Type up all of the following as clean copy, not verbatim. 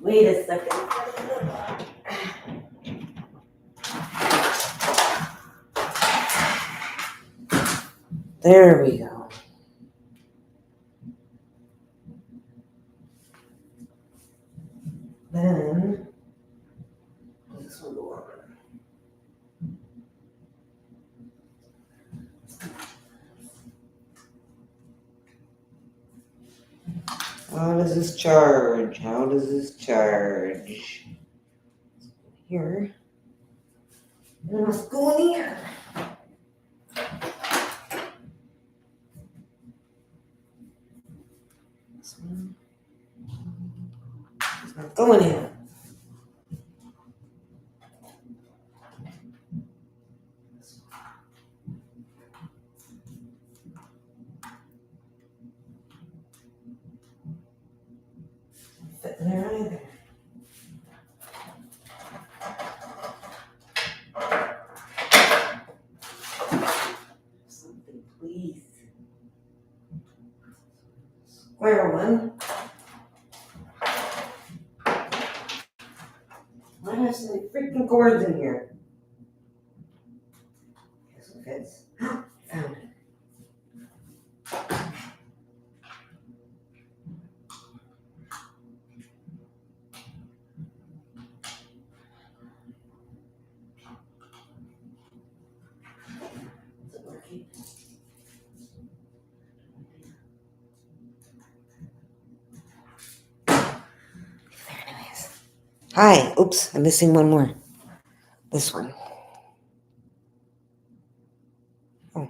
Wait a second. There we go. Then this one go on. How does this charge? How does this charge? Here. And let's go in here. This one. It's not going in. Fit in there either. Something, please. Square one. Why do I have so many freaking cords in here? This one fits. Found it. Is it working? There, anyways. Hi. Oops, I'm missing one more. This one. Oh.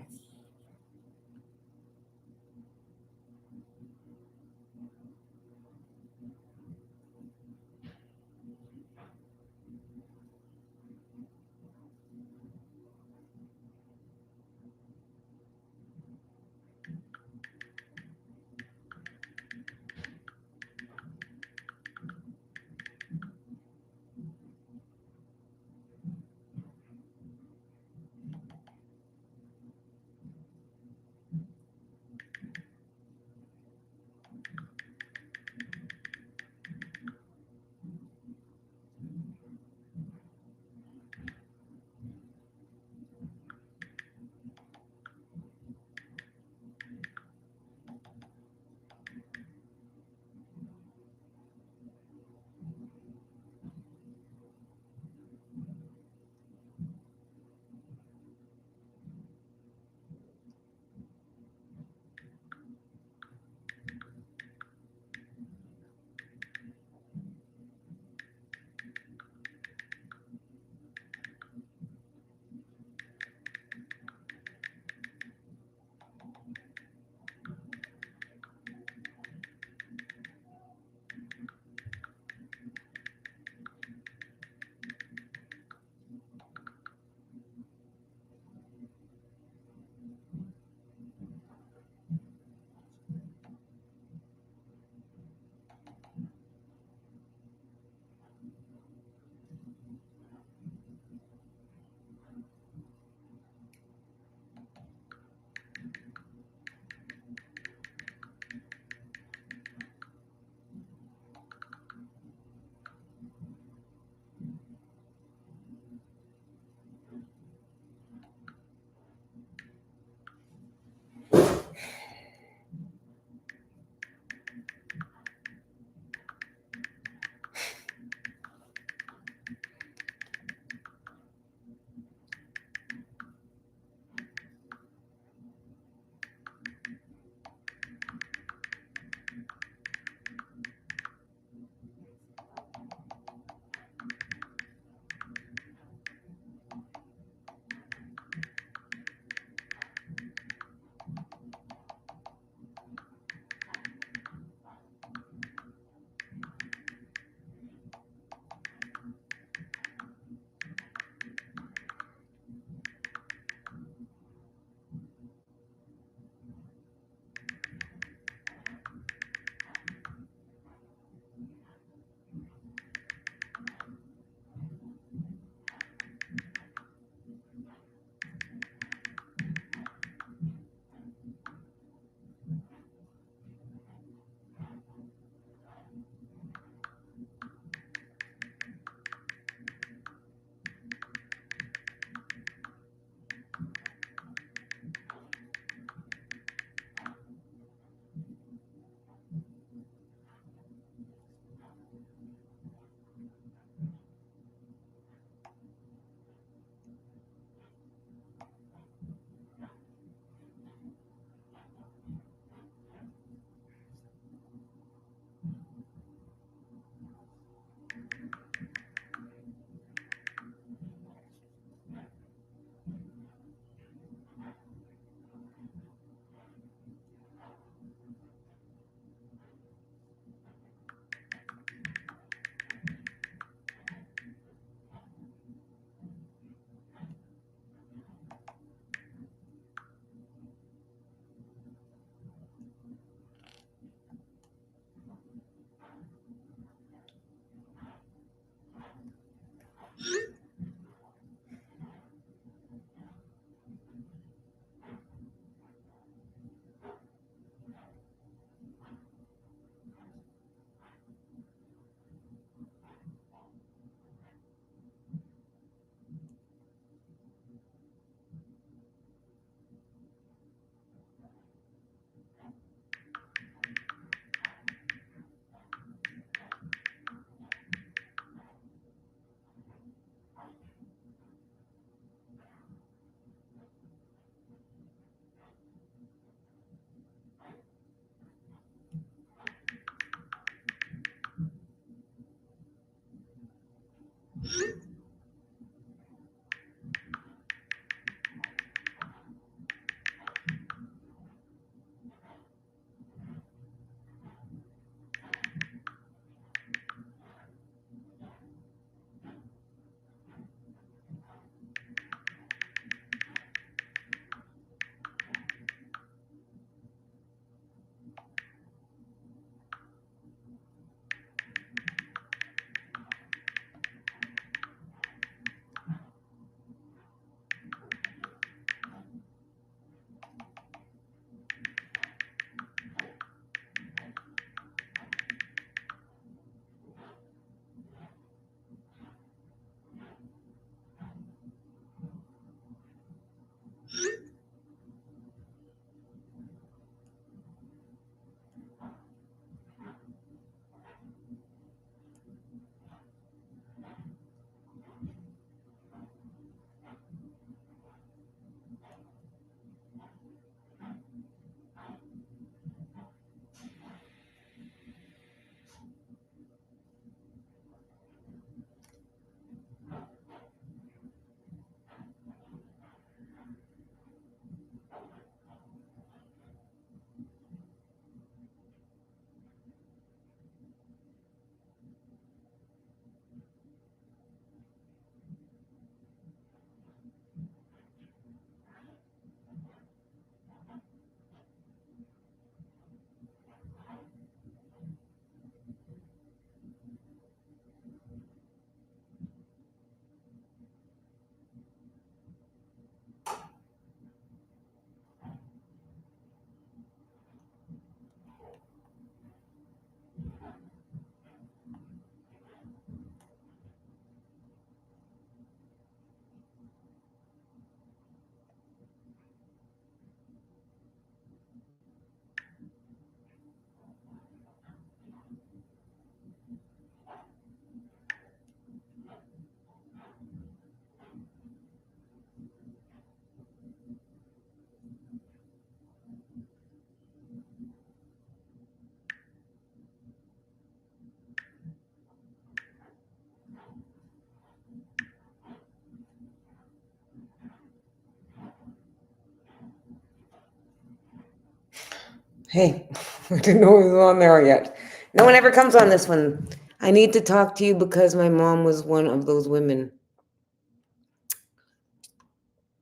Hey, I didn't know it was on there yet. No one ever comes on this one. I need to talk to you because my mom was one of those women.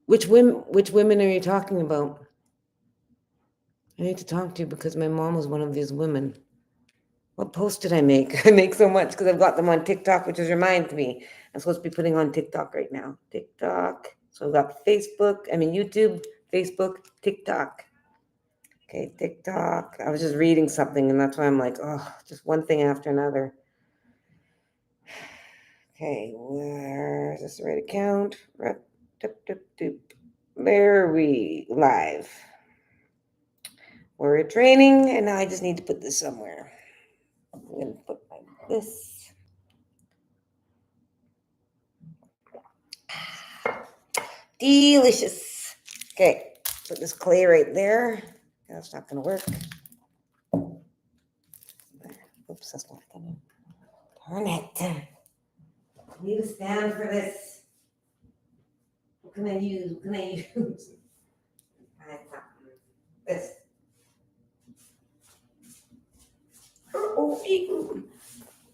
Which women are you talking about? I need to talk to you because my mom was one of these women. What post did I make? I make so much because I've got them on TikTok, which has reminded me. I'm supposed to be putting on TikTok right now. TikTok. So I've got YouTube, Facebook, TikTok. Okay, TikTok. I was just reading something and that's why I'm like, oh, just one thing after another. Okay, where is this the right account? There we live. We're training, and now I just need to put this somewhere. I'm gonna put this. Delicious. Okay, put this clay right there. That's not gonna work. Oops, that's not gonna. Darn it. I need a stand for this. What can I use? What can I use? This.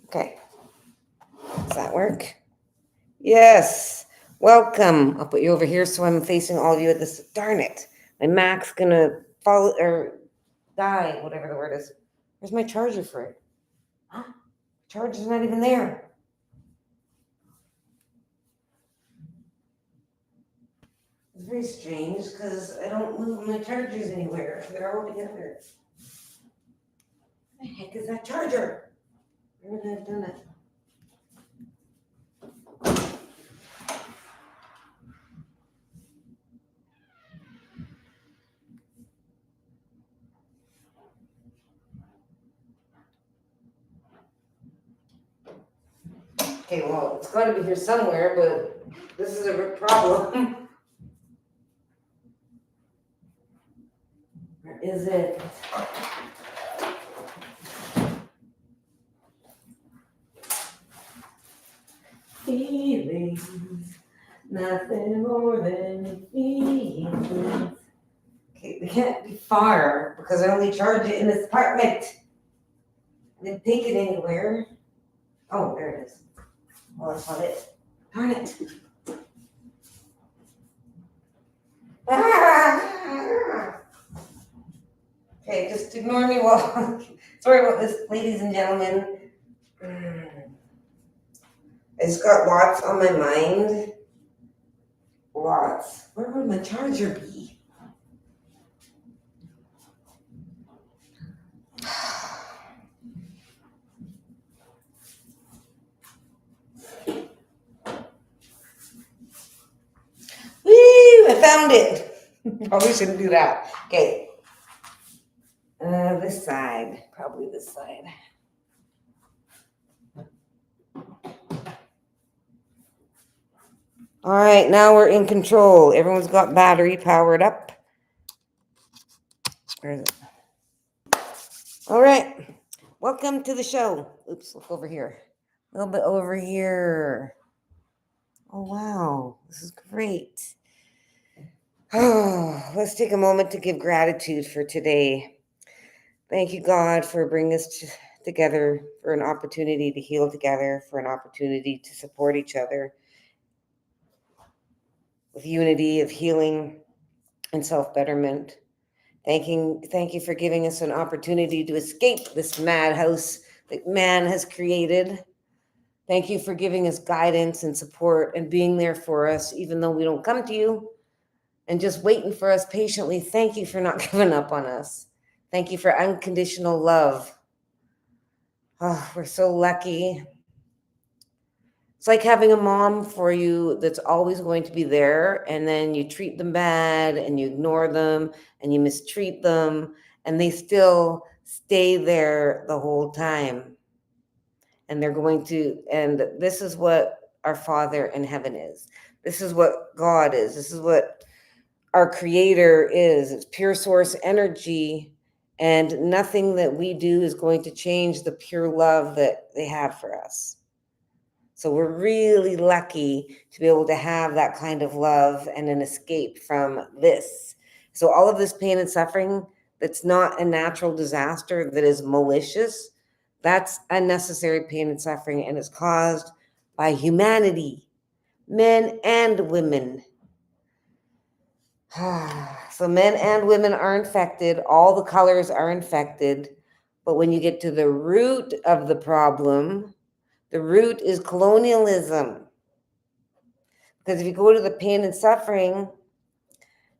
Okay. Does that work? Yes. Welcome. I'll put you over here so I'm facing all of you at this. Darn it. My Mac's gonna fall or die, whatever the word is. Where's my charger for it? Huh? Charger's not even there. It's very strange because I don't move my chargers anywhere. They're all together. What the heck is that charger? Where would I have done it? Okay, well, it's got to be here somewhere, but this is a problem. Where is it? Feelings, nothing more than feelings. Okay, they can't be far because I only charge it in this apartment. I didn't take it anywhere. Oh, there it is. Well, that's not it. Darn it. Ah! Okay, just ignore me while. Sorry about this, ladies and gentlemen. I just got lots on my mind. Lots. Where would my charger be? Woo! I found it. Probably shouldn't do that. Okay. This side. Probably this side. All right, now we're in control. Everyone's got battery powered up. Where is it? All right. Welcome to the show. Oops, look over here. A little bit over here. Oh, wow. This is great. Oh, let's take a moment to give gratitude for today. Thank you, God, for bringing us together, for an opportunity to heal together, for an opportunity to support each other with unity of healing and self-betterment. Thank you for giving us an opportunity to escape this madhouse that man has created. Thank you for giving us guidance and support and being there for us, even though we don't come to you and just waiting for us patiently. Thank you for not giving up on us. Thank you for unconditional love. Oh, we're so lucky. It's like having a mom for you that's always going to be there, and then you treat them bad and you ignore them and you mistreat them, and they still stay there the whole time. And this is what our Father in heaven is. This is what God is. This is what our Creator is. It's pure source energy, and nothing that we do is going to change the pure love that they have for us. So we're really lucky to be able to have that kind of love and an escape from this. So all of this pain and suffering that's not a natural disaster, that is malicious, that's unnecessary pain and suffering, and is caused by humanity, men and women. So men and women are infected, all the colors are infected. But when you get to the root of the problem, the root is colonialism. Because if you go to the pain and suffering,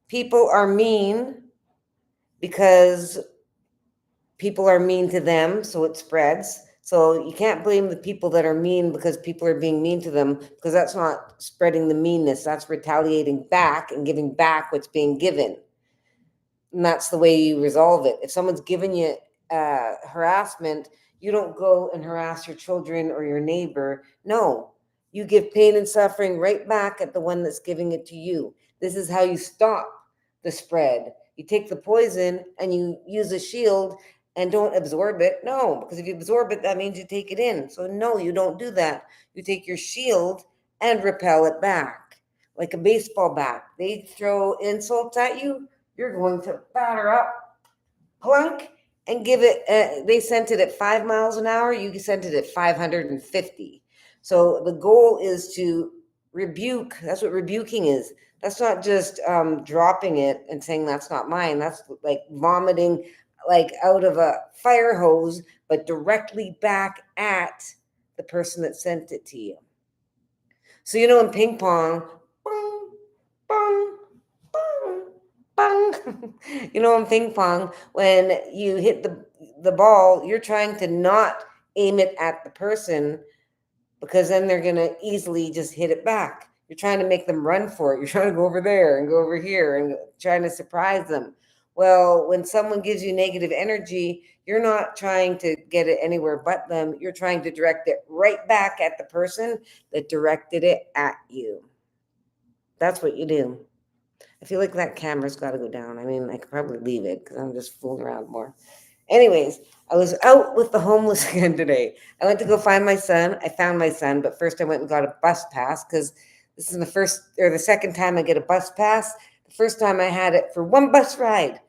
people are mean because people are mean to them, so it spreads. So you can't blame the people that are mean because people are being mean to them, because that's not spreading the meanness, that's retaliating back and giving back what's being given. And that's the way you resolve it. If someone's giving you harassment, you don't go and harass your children or your neighbor. No, you give pain and suffering right back at the one that's giving it to you. This is how you stop the spread. You take the poison and you use a shield and don't absorb it. No, because if you absorb it, that means you take it in. So no, you don't do that. You take your shield and repel it back like a baseball bat. They throw insults at you, you're going to batter up, plunk, and give it. They sent it at 5 miles an hour. You sent it at 550. So the goal is to rebuke. That's what rebuking is. That's not just dropping it and saying that's not mine. That's like vomiting, like out of a fire hose, but directly back at the person that sent it to you. So in ping pong, bong, bong, bong, bong. In ping pong, when you hit the ball, you're trying to not aim it at the person, because then they're gonna easily just hit it back. You're trying to make them run for it. You're trying to go over there and go over here and trying to surprise them. Well, when someone gives you negative energy, you're not trying to get it anywhere but them. You're trying to direct it right back at the person that directed it at you. That's what you do. I feel like that camera's got to go down. I mean, I could probably leave it because I'm just fooling around more. Anyways, I was out with the homeless again today. I went to go find my son. I found my son, but first I went and got a bus pass, because this is the second time I get a bus pass. The first time I had it for one bus ride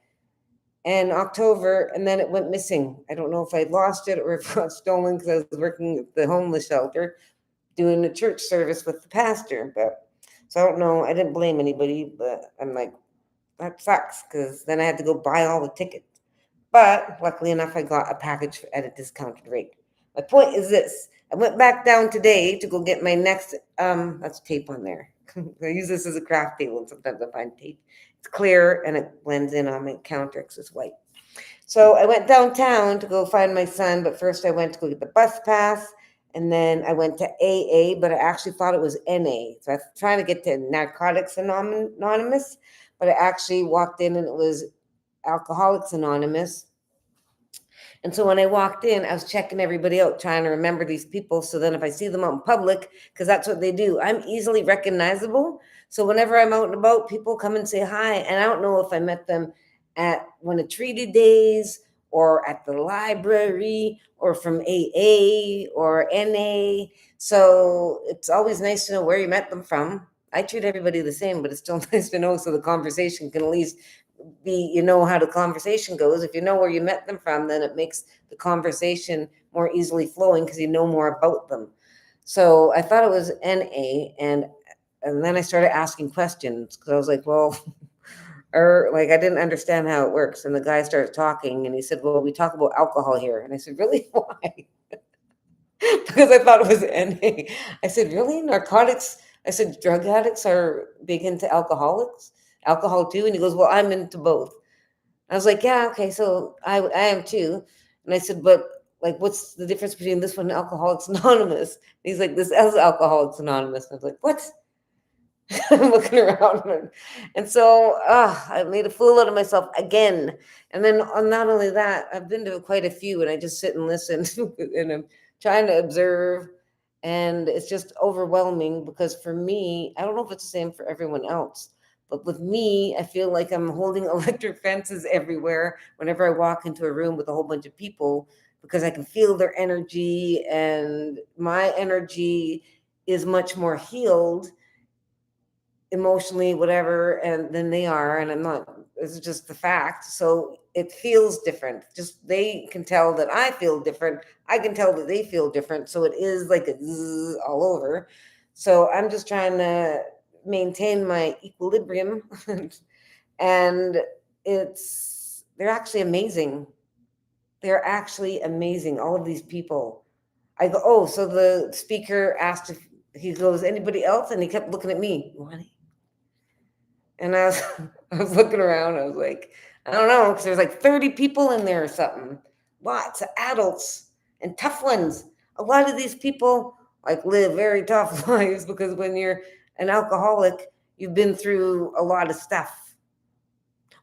in October, and then it went missing. I don't know if I lost it or if it got stolen, because I was working at the homeless shelter doing a church service with the pastor. But so I don't know. I didn't blame anybody, but I'm like, that sucks, because then I had to go buy all the tickets. But luckily enough, I got a package at a discounted rate. My point is this: I went back down today to go get my next. That's tape on there. I use this as a craft table, and sometimes I find tape. It's clear and it blends in on my counter because it's white. So I went downtown to go find my son, but first I went to go get the bus pass, and then I went to AA, but I actually thought it was NA. So I was trying to get to Narcotics Anonymous, but I actually walked in and it was Alcoholics Anonymous. And so when I walked in, I was checking everybody out, trying to remember these people. So then if I see them out in public, because that's what they do, I'm easily recognizable. So whenever I'm out and about, people come and say hi. And I don't know if I met them at one of Treaty Days or at the library or from AA or NA. So it's always nice to know where you met them from. I treat everybody the same, but it's still nice to know, so the conversation can at least be, how the conversation goes. If you know where you met them from, then it makes the conversation more easily flowing because you know more about them. So I thought it was NA, and then I started asking questions, because I was like, well, or like I didn't understand how it works. And the guy started talking, and he said, well, we talk about alcohol here. And I said, really? Why? Because I thought it was NA. I said, really? Narcotics? I said, drug addicts are big into alcohol too? And he goes, well, I'm into both. I was like, yeah, okay, so I am too. And I said, but like, what's the difference between this one and Alcoholics Anonymous? And he's like, this is Alcoholics Anonymous. And I was like, what? I'm looking around. And so I made a fool out of myself again. And then not only that, I've been to quite a few, and I just sit and listen and I'm trying to observe. And it's just overwhelming, because for me, I don't know if it's the same for everyone else, but with me, I feel like I'm holding electric fences everywhere whenever I walk into a room with a whole bunch of people, because I can feel their energy, and my energy is much more healed emotionally, whatever, and than they are. And I'm not It's just the fact. So it feels different. Just they can tell that I feel different. I can tell that they feel different. So it is like a zzz all over. So I'm just trying to maintain my equilibrium. And they're actually amazing. They're actually amazing. All of these people. I go, oh, so the speaker asked if he goes, anybody else? And he kept looking at me. What? And I was, I was looking around. I was like, I don't know, because there's like 30 people in there or something. Lots of adults and tough ones. A lot of these people like live very tough lives because when you're an alcoholic, you've been through a lot of stuff.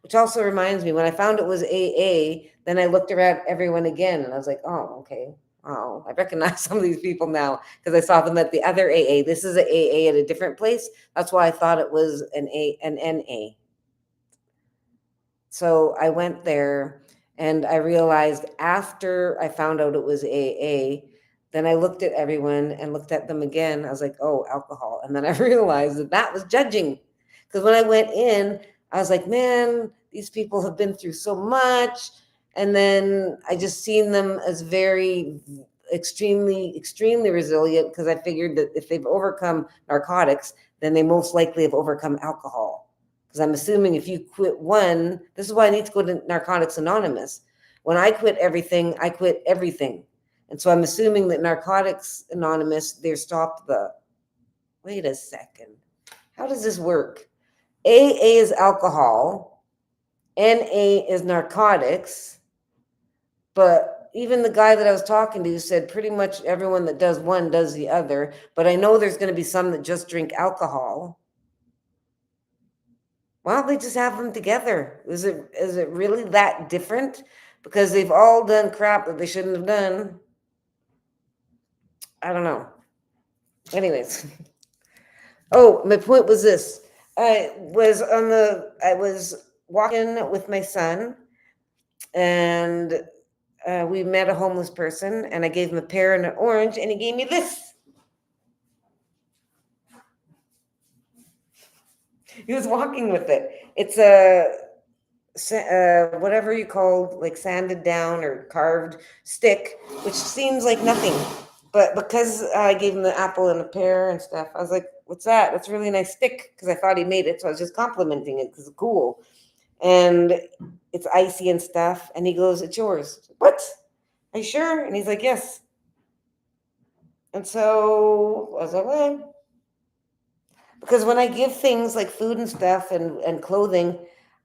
Which also reminds me, when I found it was AA, then I looked around everyone again and I was like, oh, okay. Oh, I recognize some of these people now because I saw them at the other AA. This is an AA at a different place. That's why I thought it was an NA. So I went there and I realized after I found out it was AA, then I looked at everyone and looked at them again. I was like, oh, alcohol. And then I realized that that was judging. Because when I went in, I was like, man, these people have been through so much. And then I just seen them as very extremely resilient because I figured that if they've overcome narcotics, then they most likely have overcome alcohol. Because I'm assuming if you quit one, this is why I need to go to Narcotics Anonymous. When I quit everything, I quit everything. And so I'm assuming that Narcotics Anonymous, they're stopped the, wait a second. How does this work? AA is alcohol, NA is narcotics, but even the guy that I was talking to said pretty much everyone that does one does the other, but I know there's going to be some that just drink alcohol. Why don't they just have them together? Is it really that different? Because they've all done crap that they shouldn't have done. I don't know. Anyways. Oh, my point was this. I was walking with my son and we met a homeless person and I gave him a pear and an orange and he gave me this. He was walking with it. It's a whatever you call like sanded down or carved stick, which seems like nothing. But because I gave him the apple and the pear and stuff, I was like, what's that? That's a really nice stick because I thought he made it. So I was just complimenting it because it's cool. And it's icy and stuff. And he goes, it's yours. What? Are you sure? And he's like, yes. And so I was like, well, because when I give things like food and stuff and clothing,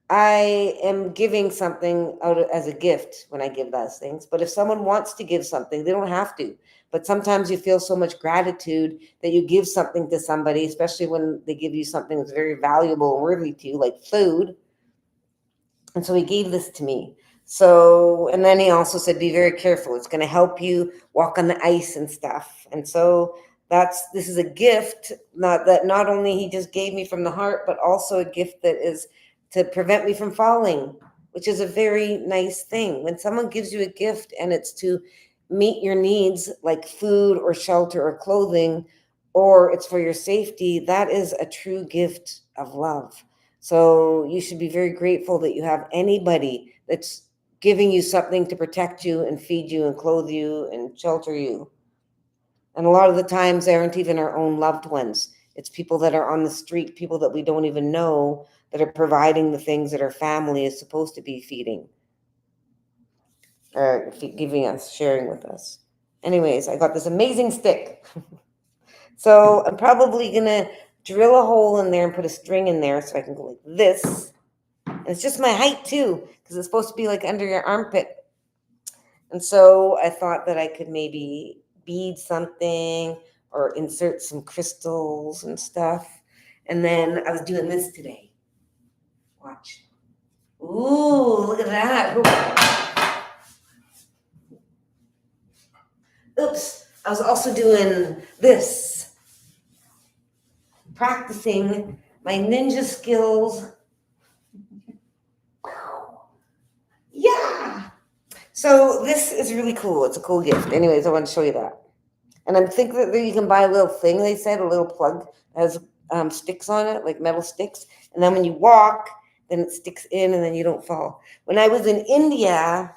I am giving something as a gift when I give those things. But if someone wants to give something, they don't have to. But sometimes you feel so much gratitude that you give something to somebody, especially when they give you something that's very valuable and worthy to you, like food. And so he gave this to me. So, and then he also said, be very careful. It's going to help you walk on the ice and stuff. And so this is a gift, not only he just gave me from the heart, but also a gift that is to prevent me from falling, which is a very nice thing. When someone gives you a gift and it's to meet your needs like food or shelter or clothing, or it's for your safety, that is a true gift of love. So you should be very grateful that you have anybody that's giving you something to protect you and feed you and clothe you and shelter you. And a lot of the times they aren't even our own loved ones. It's people that are on the street, people that we don't even know that are providing the things that our family is supposed to be feeding or giving us, sharing with us. Anyways, I got this amazing stick. So I'm probably going to drill a hole in there and put a string in there so I can go like this. And it's just my height too, because it's supposed to be like under your armpit. And so I thought that I could maybe bead something or insert some crystals and stuff. And then I was doing this today. Watch. Ooh, look at that. Oops. I was also doing this. Practicing my ninja skills. Yeah. So this is really cool. It's a cool gift. Anyways, I want to show you that. And I'm thinking that you can buy a little thing, they said, a little plug that has sticks on it, like metal sticks. And then when you walk, then it sticks in and then you don't fall. When I was in India,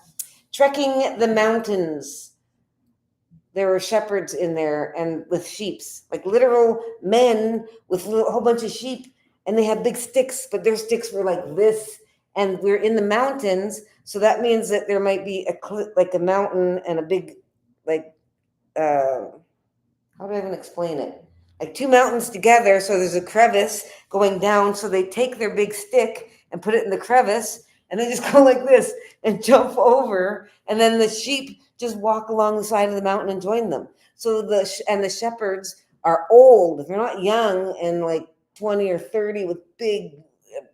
trekking the mountains, there were shepherds in there and with sheeps, like literal men with a whole bunch of sheep, and they had big sticks, but their sticks were like this, and we're in the mountains, so that means that there might be like a mountain and a big, like, how do I even explain it? Like two mountains together, so there's a crevice going down, so they take their big stick and put it in the crevice, and they just go like this and jump over, and then the sheep just walk along the side of the mountain and join them. So the shepherds are old; they're not young and like 20 or 30 with big,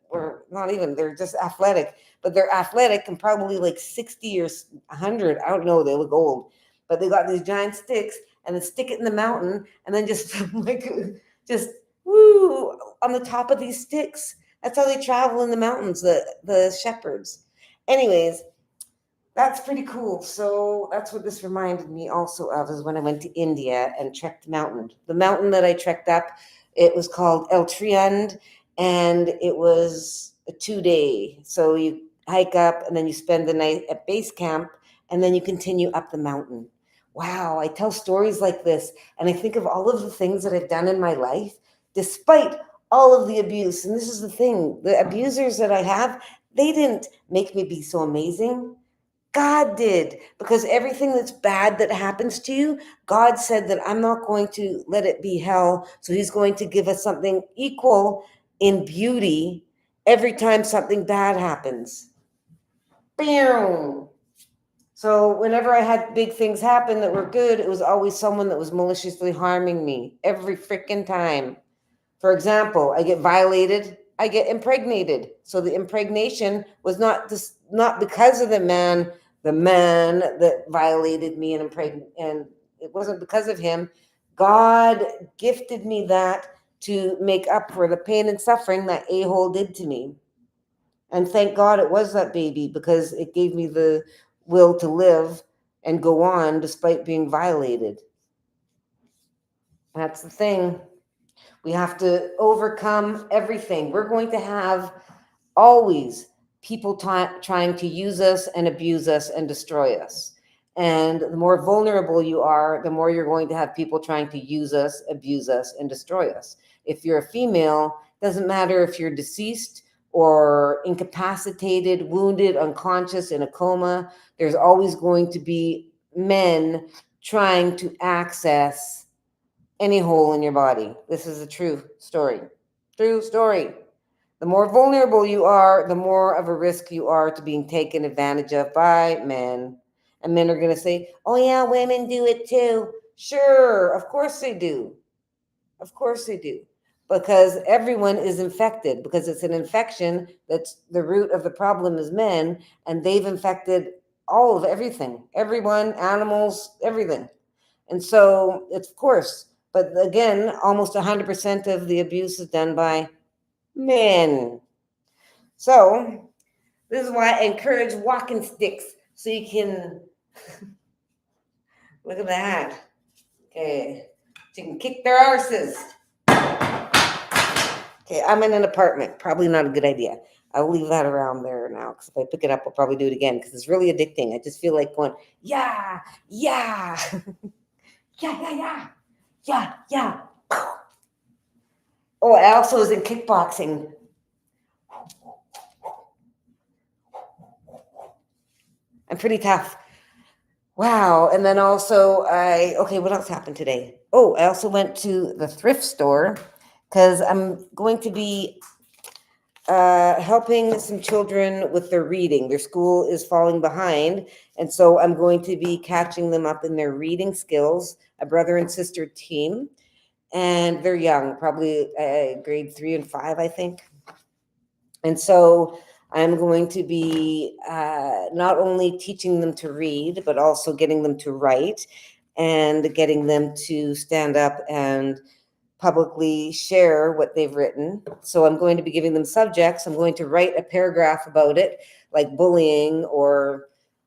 or not even. They're just athletic, but they're athletic and probably like 60 or 100. I don't know. They look old, but they got these giant sticks and then stick it in the mountain and then just like just woo on the top of these sticks. That's how they travel in the mountains, the shepherds. Anyways, that's pretty cool. So that's what this reminded me also of, is when I went to India and trekked the mountain. The mountain that I trekked up, it was called El Triand, and it was a 2-day. So you hike up and then you spend the night at base camp and then you continue up the mountain. Wow, I tell stories like this and I think of all of the things that I've done in my life despite all of the abuse. And this is the thing, the abusers that I have, they didn't make me be so amazing. God did, because everything that's bad that happens to you, God said that I'm not going to let it be hell. So he's going to give us something equal in beauty every time something bad happens. Boom. So whenever I had big things happen that were good, it was always someone that was maliciously harming me every freaking time. For example, I get violated, I get impregnated. So the impregnation was not because of the man that violated me and impregnated, and it wasn't because of him. God gifted me that to make up for the pain and suffering that a-hole did to me. And thank God it was that baby, because it gave me the will to live and go on despite being violated. That's the thing. We have to overcome everything. We're going to have always people trying to use us and abuse us and destroy us. And the more vulnerable you are, the more you're going to have people trying to use us, abuse us, and destroy us. If you're a female, doesn't matter if you're deceased or incapacitated, wounded, unconscious, in a coma, there's always going to be men trying to access any hole in your body. This is a true story. True story. The more vulnerable you are, the more of a risk you are to being taken advantage of by men. And men are going to say, oh, yeah, women do it too. Sure, of course they do. Of course they do. Because everyone is infected, because it's an infection that's the root of the problem is men, and they've infected all of everything, everyone, animals, everything. And so it's, of course, but again, almost 100% of the abuse is done by men. So this is why I encourage walking sticks, so you can look at that. Okay, so you can kick their arses. Okay, I'm in an apartment. Probably not a good idea. I'll leave that around there now, because if I pick it up, I'll probably do it again, because it's really addicting. I just feel like going, yeah, yeah, yeah, yeah, yeah, yeah, yeah. Oh, I also was in kickboxing. I'm pretty tough. Wow. And then also okay, what else happened today? Oh, I also went to the thrift store because I'm going to be helping some children with their reading. Their school is falling behind. And so I'm going to be catching them up in their reading skills, a brother and sister team. And they're young, probably grade 3 and 5, I think. And so I'm going to be not only teaching them to read, but also getting them to write and getting them to stand up and publicly share what they've written. So I'm going to be giving them subjects. I'm going to write a paragraph about it, like bullying or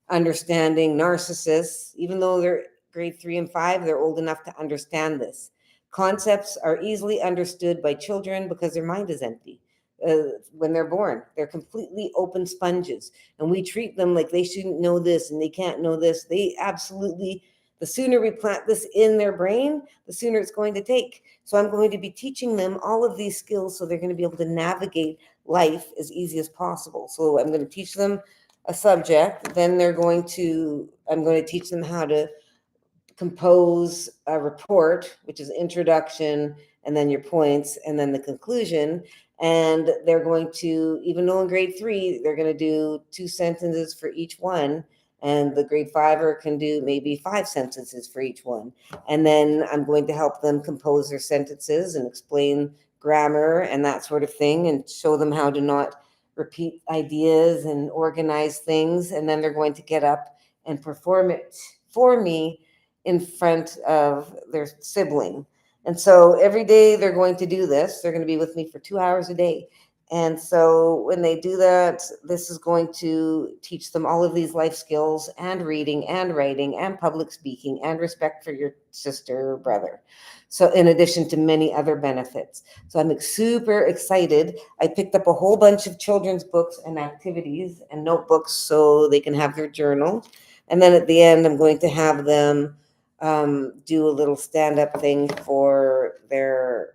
understanding narcissists. Even though they're grade 3 and 5, they're old enough to understand this. Concepts are easily understood by children because their mind is empty. when they're born. They're completely open sponges, and we treat them like they shouldn't know this and they can't know this. They absolutely, the sooner we plant this in their brain, the sooner it's going to take. So I'm going to be teaching them all of these skills so they're going to be able to navigate life as easy as possible. So I'm going to teach them a subject, then I'm going to teach them how to compose a report, which is introduction and then your points and then the conclusion. And they're going to, even though in grade 3, they're going to do 2 sentences for each one. And the grade 5er can do maybe 5 sentences for each one. And then I'm going to help them compose their sentences and explain grammar and that sort of thing and show them how to not repeat ideas and organize things. And then they're going to get up and perform it for me in front of their sibling. And so every day they're going to do this. They're going to be with me for 2 hours a day. And so when they do that, this is going to teach them all of these life skills and reading and writing and public speaking and respect for your sister or brother. So in addition to many other benefits. So I'm super excited. I picked up a whole bunch of children's books and activities and notebooks so they can have their journal. And then at the end, I'm going to have them do a little stand-up thing for their,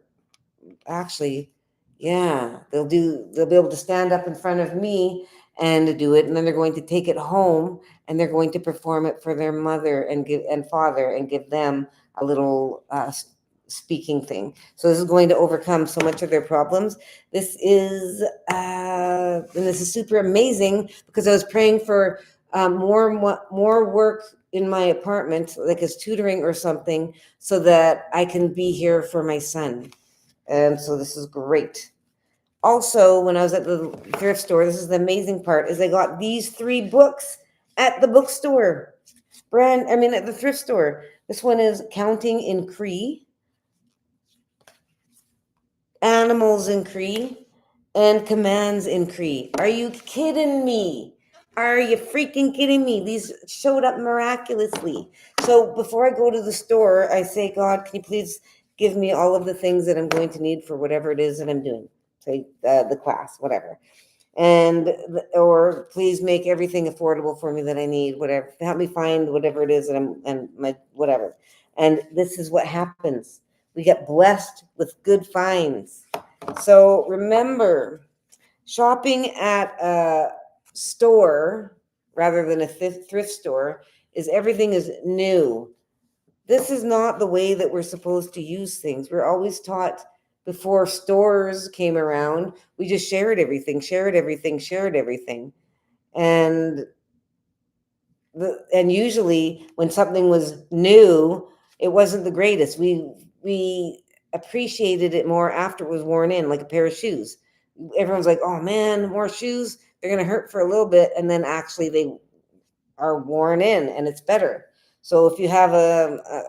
actually, yeah, they'll be able to stand up in front of me and do it, and then they're going to take it home and they're going to perform it for their mother and father and give them a little speaking thing. So this is going to overcome so much of their problems. This is and this is super amazing because I was praying for more work in my apartment, like as tutoring or something, so that I can be here for my son. And so this is great. Also, when I was at the thrift store, this is the amazing part, is I got these 3 books at the bookstore. At the thrift store. This one is Counting in Cree, Animals in Cree, and Commands in Cree. Are you kidding me? Are you freaking kidding me? These showed up miraculously. So before I go to the store, I say, God, can you please give me all of the things that I'm going to need for whatever it is that I'm doing? Say the class, whatever. Or please make everything affordable for me that I need, whatever. Help me find whatever it is that whatever. And this is what happens. We get blessed with good finds. So remember, shopping at a store rather than a thrift store is everything is new. This is not the way that we're supposed to use things. We're always taught before stores came around, we just shared everything. And usually when something was new, it wasn't the greatest. We appreciated it more after it was worn in, like a pair of shoes. Everyone's like, oh man, more shoes, they're going to hurt for a little bit. And then actually they are worn in and it's better. So if you have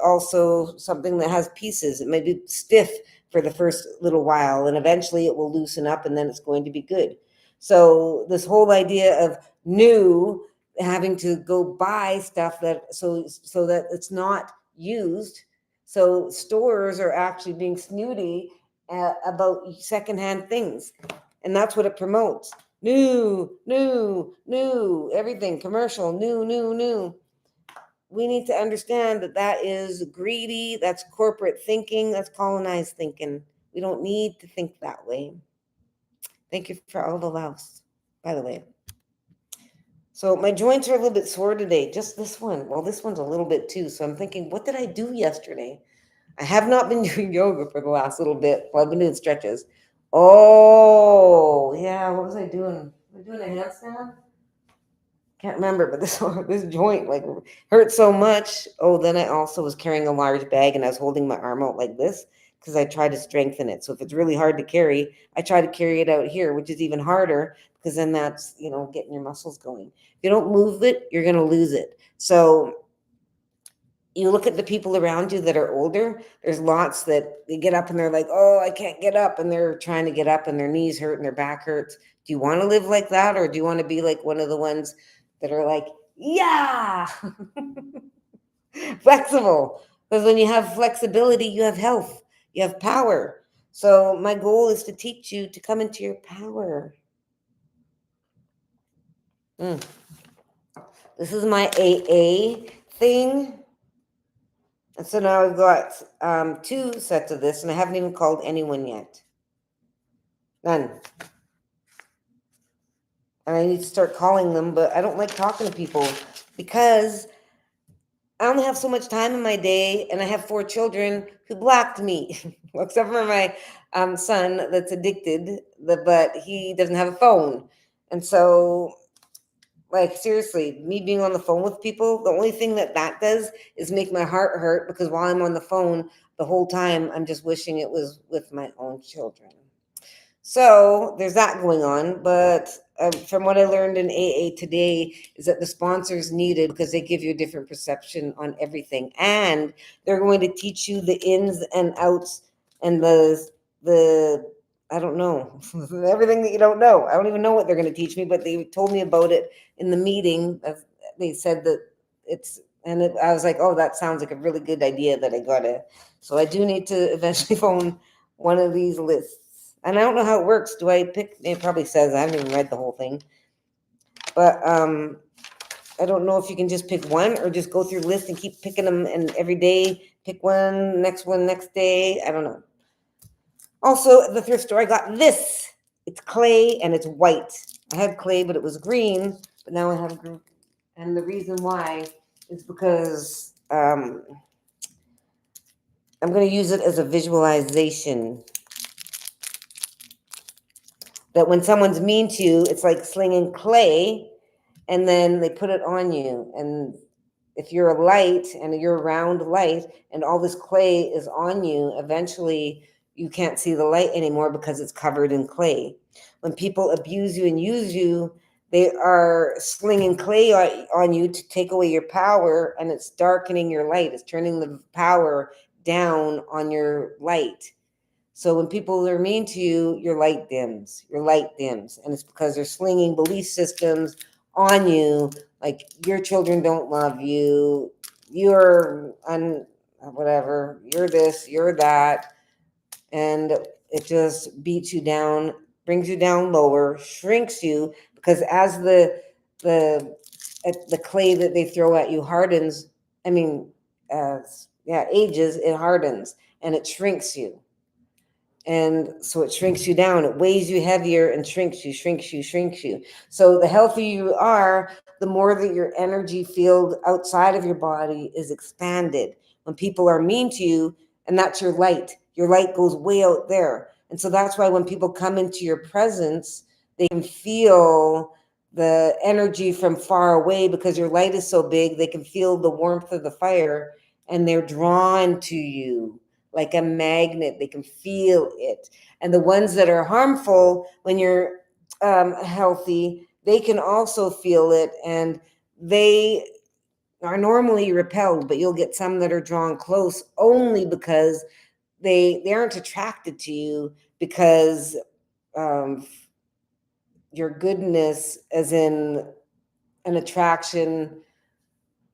also something that has pieces, it may be stiff for the first little while and eventually it will loosen up and then it's going to be good. So this whole idea of new, having to go buy stuff so that it's not used. So stores are actually being snooty about secondhand things, and that's what it promotes. New, everything commercial, new. We need to understand that is greedy, that's corporate thinking, that's colonized thinking. We don't need to think that way. Thank you for all the loves, by the way. So my joints are a little bit sore today, just this one. Well, this one's a little bit too. So I'm thinking, what did I do yesterday? I have not been doing yoga for the last little bit. Well, I've been doing stretches. Oh, yeah. What was I doing? Was I doing a handstand? Can't remember, but this joint like hurt so much. Oh, then I also was carrying a large bag and I was holding my arm out like this because I try to strengthen it. So if it's really hard to carry, I try to carry it out here, which is even harder because then that's, getting your muscles going. If you don't move it, you're going to lose it. So you look at the people around you that are older, there's lots that they get up and they're like, oh, I can't get up. And they're trying to get up and their knees hurt and their back hurts. Do you want to live like that? Or do you want to be like one of the ones that are like, yeah, flexible? Because when you have flexibility, you have health, you have power. So my goal is to teach you to come into your power. This is my AA thing. And so now I've got 2 sets of this, and I haven't even called anyone yet. None. And I need to start calling them, but I don't like talking to people because I only have so much time in my day, and I have 4 children who blocked me, well, except for my son that's addicted, but he doesn't have a phone. And so, like, seriously, me being on the phone with people, the only thing that does is make my heart hurt because while I'm on the phone, the whole time I'm just wishing it was with my own children. So there's that going on. But from what I learned in AA today is that the sponsors needed because they give you a different perception on everything, and they're going to teach you the ins and outs and the I don't know everything that you don't know. I don't even know what they're going to teach me, but they told me about it in the meeting. They said that it's I was like, oh, that sounds like a really good idea that I gotta. So I do need to eventually phone one of these lists. And I don't know how it works. Do I pick? It probably says I haven't even read the whole thing, but I don't know if you can just pick one or just go through the list and keep picking them, and every day pick one, next day. I don't know. Also, at the thrift store, I got this. It's clay and it's white. I had clay, but it was green. But now I have green, and the reason why is because I'm going to use it as a visualization. That when someone's mean to you, it's like slinging clay and then they put it on you. And if you're a light and you're a round light and all this clay is on you, eventually you can't see the light anymore because it's covered in clay. When people abuse you and use you, they are slinging clay on you to take away your power, and it's darkening your light. It's turning the power down on your light. So when people are mean to you, your light dims. Your light dims, and it's because they're slinging belief systems on you, like your children don't love you, you're whatever, you're this, you're that, and it just beats you down, brings you down lower, shrinks you, because as the the clay that they throw at you hardens, I mean, ages, it hardens and it shrinks you. And so it shrinks you down. It weighs you heavier and shrinks you, shrinks you, shrinks you. So the healthier you are, the more that your energy field outside of your body is expanded. When people are mean to you, and that's your light goes way out there. And so that's why when people come into your presence, they can feel the energy from far away because your light is so big, they can feel the warmth of the fire and they're drawn to you like a magnet. They can feel it. And the ones that are harmful when you're healthy, they can also feel it, and they are normally repelled, but you'll get some that are drawn close only because they aren't attracted to you because your goodness, as in an attraction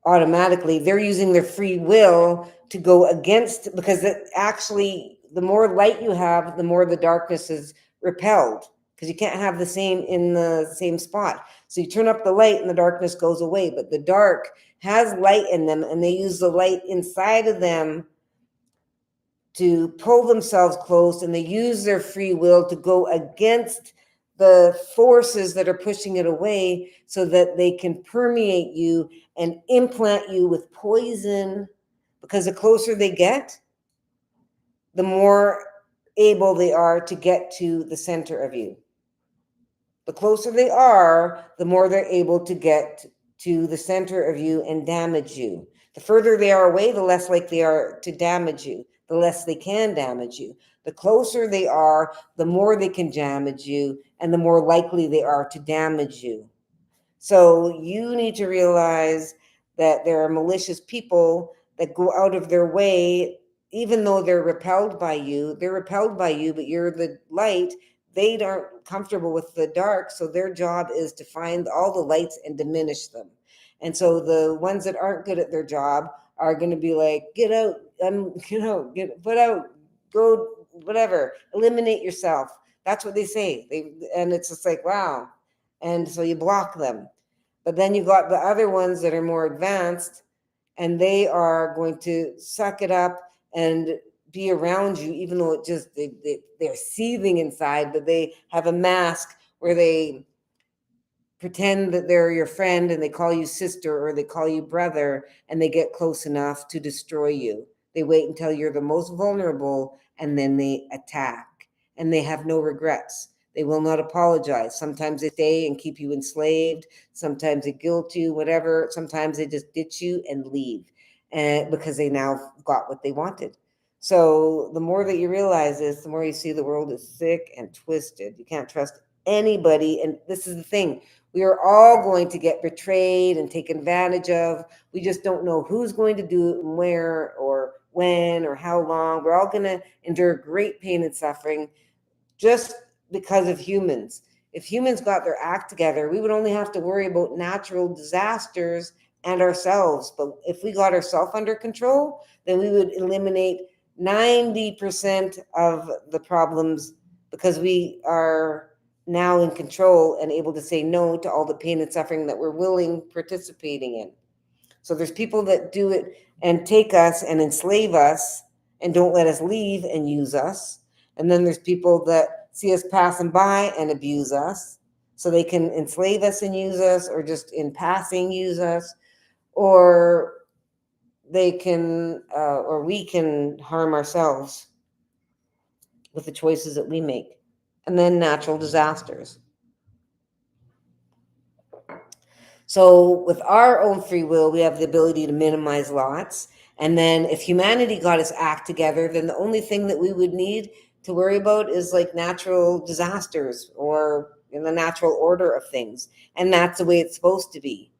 automatically. They're using their free will to go against, because actually the more light you have, the more the darkness is repelled, because you can't have the same in the same spot. So you turn up the light and the darkness goes away, but the dark has light in them and they use the light inside of them to pull themselves close, and they use their free will to go against the forces that are pushing it away so that they can permeate you and implant you with poison, because the closer they get, the more able they are to get to the center of you. The closer they are, the more they're able to get to the center of you and damage you. The further they are away, the less likely they are to damage you, the less they can damage you. The closer they are, the more they can damage you, and the more likely they are to damage you. So you need to realize that there are malicious people that go out of their way, even though they're repelled by you. They're repelled by you, but you're the light. They aren't comfortable with the dark, so their job is to find all the lights and diminish them. And so the ones that aren't good at their job are going to be like, get out, get out, get put out, go whatever, eliminate yourself. That's what they say. And it's just like, wow. And so you block them. But then you got the other ones that are more advanced, and they are going to suck it up and be around you, even though it just they're seething inside, but they have a mask where they pretend that they're your friend and they call you sister or they call you brother, and they get close enough to destroy you. They wait until you're the most vulnerable and then they attack, and they have no regrets. They will not apologize. Sometimes they stay and keep you enslaved. Sometimes they guilt you, whatever. Sometimes they just ditch you and leave, and because they now got what they wanted. So the more that you realize this, the more you see the world is sick and twisted. You can't trust anybody. And this is the thing, we are all going to get betrayed and taken advantage of. We just don't know who's going to do it and where or when or how long. We're all going to endure great pain and suffering just because of humans. If humans got their act together, we would only have to worry about natural disasters and ourselves. But if we got ourselves under control, then we would eliminate 90% of the problems, because we are now in control and able to say no to all the pain and suffering that we're willing participating in. So there's people that do it and take us and enslave us and don't let us leave and use us. And then there's people that see us passing by and abuse us, so they can enslave us and use us, or just in passing use us, or they can, or we can harm ourselves with the choices that we make. And then natural disasters. So with our own free will, we have the ability to minimize lots. And then if humanity got its act together, then the only thing that we would need to worry about is like natural disasters or in the natural order of things. And that's the way it's supposed to be.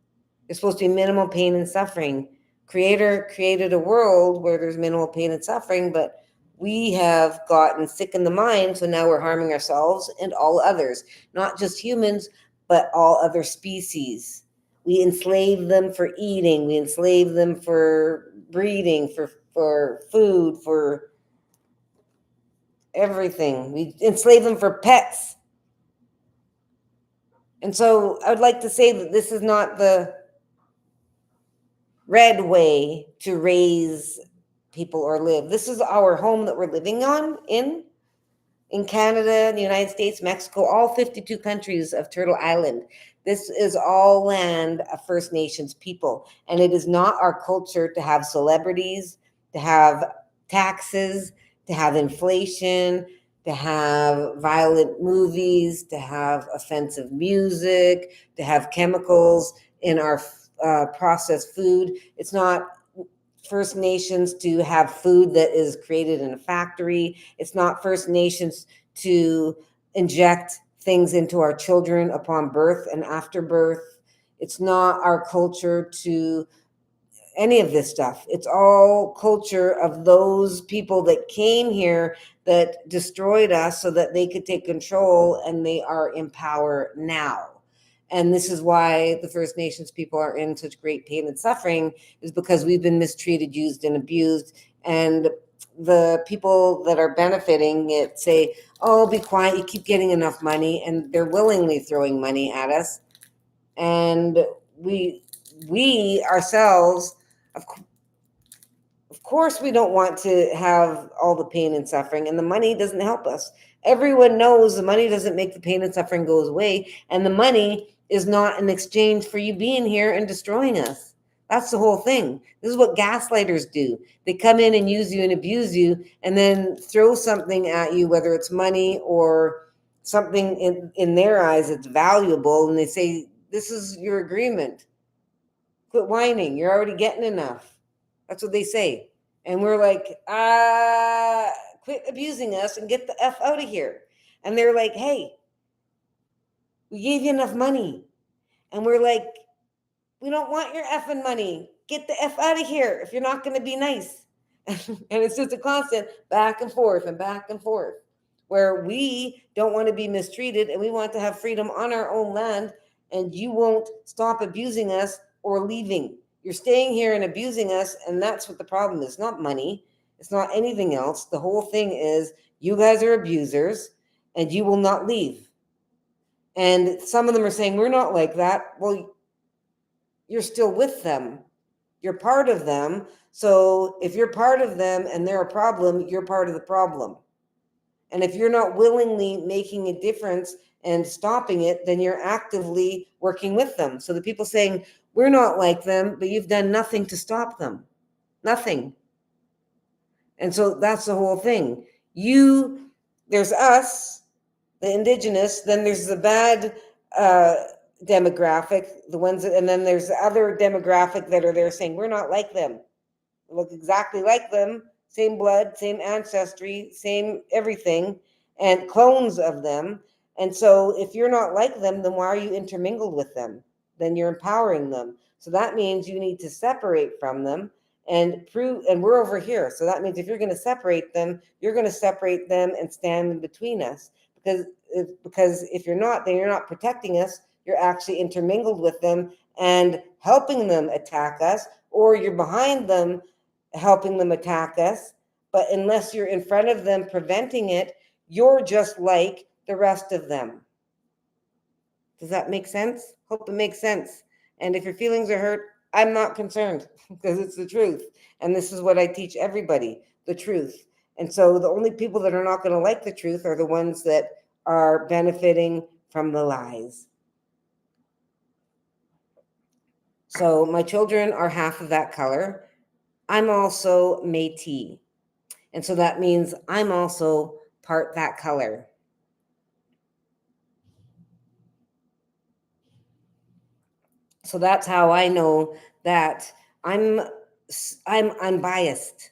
There's supposed to be minimal pain and suffering. Creator created a world where there's minimal pain and suffering, but we have gotten sick in the mind, so now we're harming ourselves and all others, not just humans, but all other species. We enslave them for eating, we enslave them for breeding, for food, for everything. We enslave them for pets. And so I would like to say that this is not the red way to raise people or live. This is our home that we're living on in Canada, the United States, Mexico, all 52 countries of Turtle Island. This is all land of First Nations people. And it is not our culture to have celebrities, to have taxes, to have inflation, to have violent movies, to have offensive music, to have chemicals in our processed food. It's not First Nations to have food that is created in a factory. It's not First Nations to inject things into our children upon birth and after birth. It's not our culture to any of this stuff. It's all culture of those people that came here that destroyed us so that they could take control, and they are in power now. And this is why the First Nations people are in such great pain and suffering, is because we've been mistreated, used, and abused. And the people that are benefiting it say, oh, be quiet, you keep getting enough money. And they're willingly throwing money at us. And we ourselves, of course, we don't want to have all the pain and suffering, and the money doesn't help us. Everyone knows the money doesn't make the pain and suffering go away, and the money is not in exchange for you being here and destroying us. That's the whole thing. This is what gaslighters do. They come in and use you and abuse you, and then throw something at you, whether it's money or something in their eyes that's valuable, and they say, this is your agreement. Quit whining. You're already getting enough. That's what they say. And we're like, quit abusing us and get the F out of here. And they're like, hey, we gave you enough money. And we're like, we don't want your effing money. Get the F out of here if you're not going to be nice. And it's just a constant back and forth and back and forth, where we don't want to be mistreated and we want to have freedom on our own land, and you won't stop abusing us or leaving. You're staying here and abusing us, and that's what the problem is. Not money. It's not anything else. The whole thing is You guys are abusers and you will not leave. And some of them are saying, we're not like that. Well, you're still with them. You're part of them. So if you're part of them and they're a problem, you're part of the problem. And if you're not willingly making a difference and stopping it, then you're actively working with them. So the people saying, we're not like them, but you've done nothing to stop them. Nothing. And so that's the whole thing. There's us, the indigenous, then there's the bad demographic, and then there's the other demographic that are there saying, we're not like them. We look exactly like them, same blood, same ancestry, same everything, and clones of them. And so if you're not like them, then why are you intermingled with them? Then you're empowering them. So that means you need to separate from them and prove, and we're over here. So that means if you're going to separate them, you're going to separate them and stand in between us. Because if you're not, then you're not protecting us. You're actually intermingled with them and helping them attack us, or you're behind them helping them attack us. But unless you're in front of them preventing it, you're just like the rest of them. Does that make sense? Hope it makes sense. And if your feelings are hurt, I'm not concerned because it's the truth. And this is what I teach everybody, the truth. And so the only people that are not going to like the truth are the ones that are benefiting from the lies. So my children are half of that color. I'm also Métis. And so that means I'm also part that color. So that's how I know that I'm biased.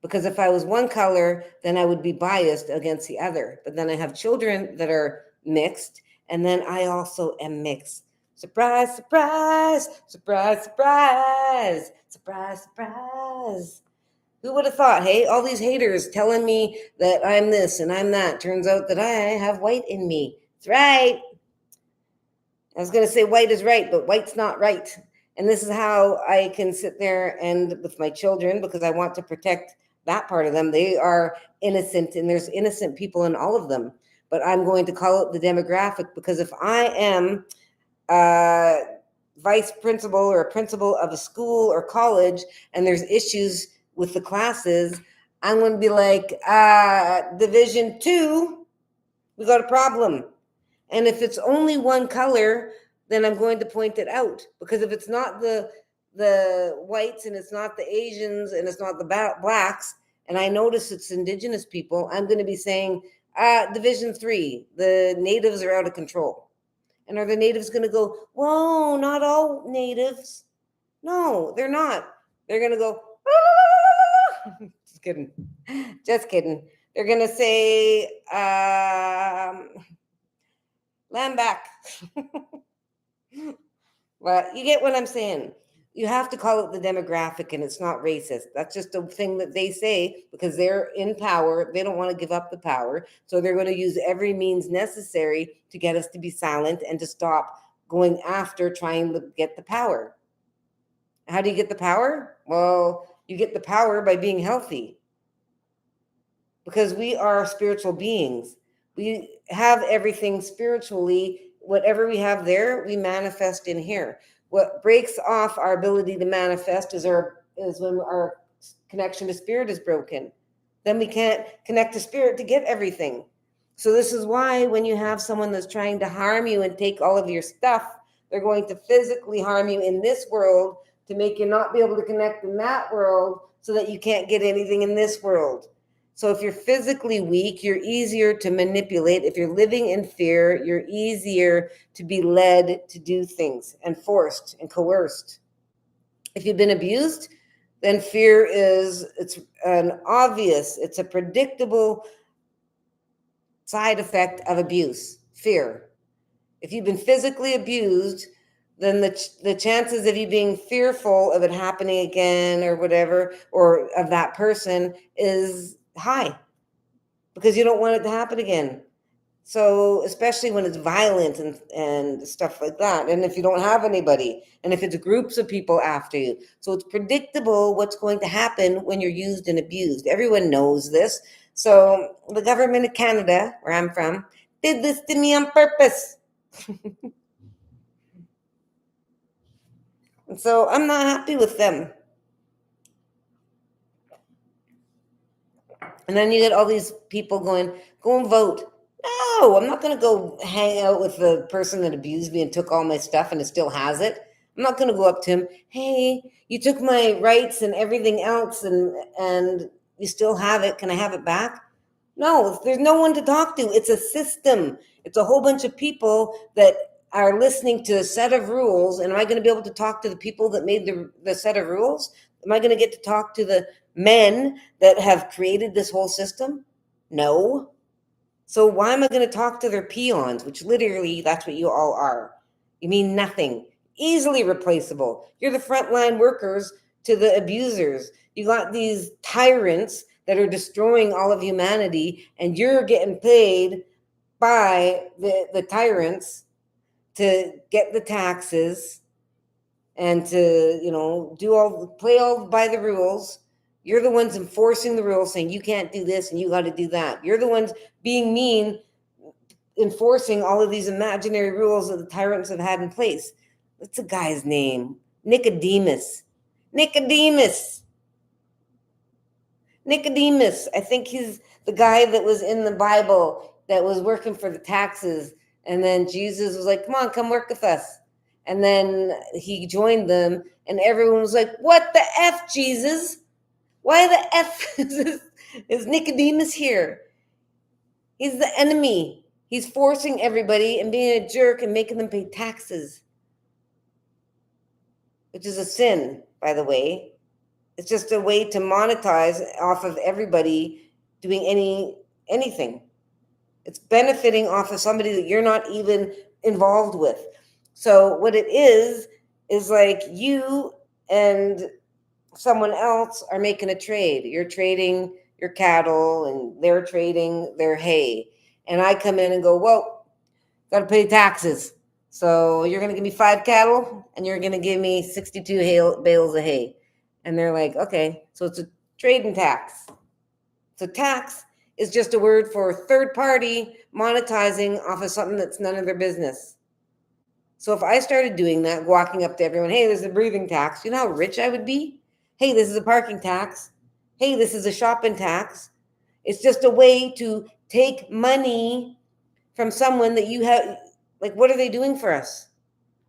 Because if I was one color, then I would be biased against the other. But then I have children that are mixed, and then I also am mixed. Surprise, surprise, surprise, surprise, surprise, surprise. Who would have thought, hey, all these haters telling me that I'm this and I'm that. Turns out that I have white in me. That's right. I was going to say white is right, but white's not right. And this is how I can sit there and with my children, because I want to protect that part of them. They are innocent, and there's innocent people in all of them. But I'm going to call it the demographic, because if I am vice principal or a principal of a school or college and there's issues with the classes, I'm going to be like, Division 2, we got a problem. And if it's only one color, then I'm going to point it out. Because if it's not the whites and it's not the Asians and it's not the blacks, and I notice it's indigenous people, I'm going to be saying, Division 3, the natives are out of control. And are the natives going to go, whoa, not all natives? No, they're not. They're going to go, just kidding. Just kidding. They're going to say, land back. Well, you get what I'm saying. You have to call it the demographic, and it's not racist. That's just a thing that they say because they're in power. They don't want to give up the power. So they're going to use every means necessary to get us to be silent and to stop going after trying to get the power. How do you get the power? Well, you get the power by being healthy. Because we are spiritual beings. We have everything spiritually. Whatever we have there, we manifest in here. What breaks off our ability to manifest is when our connection to spirit is broken. Then we can't connect to spirit to get everything. So this is why when you have someone that's trying to harm you and take all of your stuff, they're going to physically harm you in this world to make you not be able to connect in that world so that you can't get anything in this world. So if you're physically weak, you're easier to manipulate. If you're living in fear, you're easier to be led to do things and forced and coerced. If you've been abused, then fear it's a predictable side effect of abuse, fear. If you've been physically abused, then the chances of you being fearful of it happening again or whatever, or of that person, is high because you don't want it to happen again. So especially when it's violent and stuff like that, and if you don't have anybody, and if it's groups of people after you. So it's predictable what's going to happen when you're used and abused. Everyone knows this. So the government of Canada, where I'm from, did this to me on purpose. And so I'm not happy with them. And then you get all these people going, go and vote. No, I'm not going to go hang out with the person that abused me and took all my stuff and it still has it. I'm not going to go up to him. Hey, you took my rights and everything else, and you still have it. Can I have it back? No, there's no one to talk to. It's a system. It's a whole bunch of people that are listening to a set of rules. And am I going to be able to talk to the people that made the set of rules? Am I going to get to talk to the men that have created this whole system? No. So why am I going to talk to their peons, which literally that's what you all are? You mean nothing. Easily replaceable. You're the frontline workers to the abusers. You got these tyrants that are destroying all of humanity, and you're getting paid by the tyrants to get the taxes and to, play all by the rules. You're the ones enforcing the rules, saying you can't do this and you got to do that. You're the ones being mean, enforcing all of these imaginary rules that the tyrants have had in place. What's the guy's name? Nicodemus. I think he's the guy that was in the Bible that was working for the taxes. And then Jesus was like, come work with us. And then he joined them, and everyone was like, what the F, Jesus? Why the F is Nicodemus here? He's the enemy. He's forcing everybody and being a jerk and making them pay taxes, which is a sin, by the way. It's just a way to monetize off of everybody doing anything. It's benefiting off of somebody that you're not even involved with. So what it is like you and someone else are making a trade. You're trading your cattle and they're trading their hay. And I come in and go, well, got to pay taxes. So you're going to give me 5 cattle and you're going to give me 62 bales of hay. And they're like, okay, so it's a trading tax. So tax is just a word for third party monetizing off of something that's none of their business. So if I started doing that, walking up to everyone, hey, there's a breathing tax, you know how rich I would be? Hey, this is a parking tax. Hey, this is a shopping tax. It's just a way to take money from someone that you have. Like, what are they doing for us?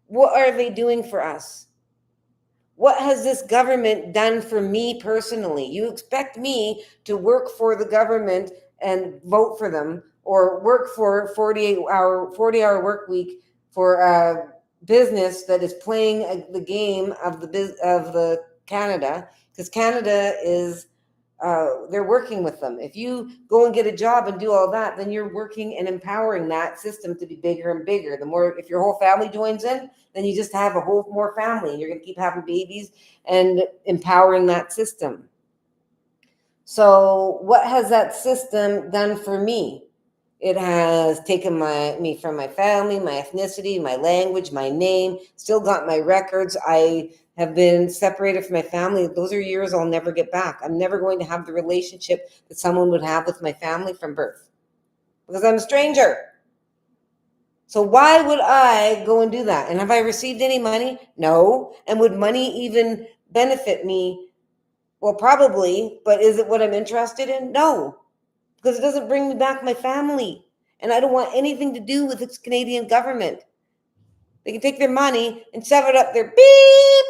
What are they doing for us? What has this government done for me personally? You expect me to work for the government and vote for them, or work for 40-hour work week for a business that is playing the game of the Canada, because Canada is they're working with them. If you go and get a job and do all that, then you're working and empowering that system to be bigger and bigger. The more, if your whole family joins in, then you just have a whole more family, and you're going to keep having babies and empowering that system. So what has that system done for me? It has taken me from my family, my ethnicity, my language, my name, still got my records. I have been separated from my family. Those are years I'll never get back. I'm never going to have the relationship that someone would have with my family from birth, because I'm a stranger. So why would I go and do that? And have I received any money? No. And would money even benefit me? Well, probably, but is it what I'm interested in? No, because it doesn't bring me back my family. And I don't want anything to do with this Canadian government. They can take their money and shove it up their beep.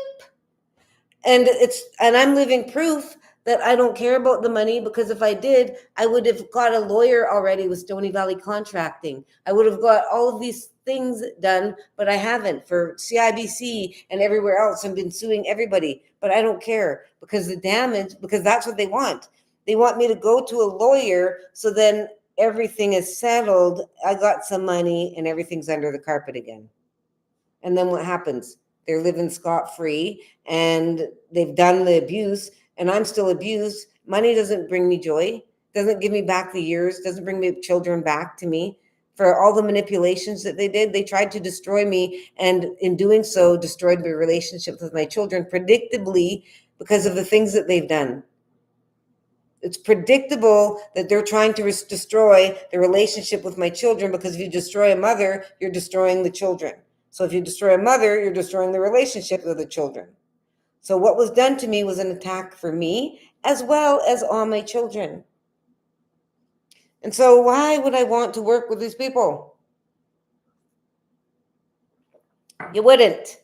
And I'm living proof that I don't care about the money, because if I did, I would have got a lawyer already with Stony Valley Contracting. I would have got all of these things done, but I haven't, for CIBC and everywhere else. I've been suing everybody, but I don't care, because because that's what they want. They want me to go to a lawyer, so then everything is settled. I got some money and everything's under the carpet again. And then what happens? They're living scot-free and they've done the abuse, and I'm still abused. Money doesn't bring me joy, doesn't give me back the years, doesn't bring me children back to me. For all the manipulations that they did, they tried to destroy me, and in doing so, destroyed my relationship with my children, predictably, because of the things that they've done. It's predictable that they're trying to destroy the relationship with my children, because if you destroy a mother, you're destroying the children. So if you destroy a mother, you're destroying the relationship with the children. So what was done to me was an attack for me as well as all my children. And so why would I want to work with these people? You wouldn't.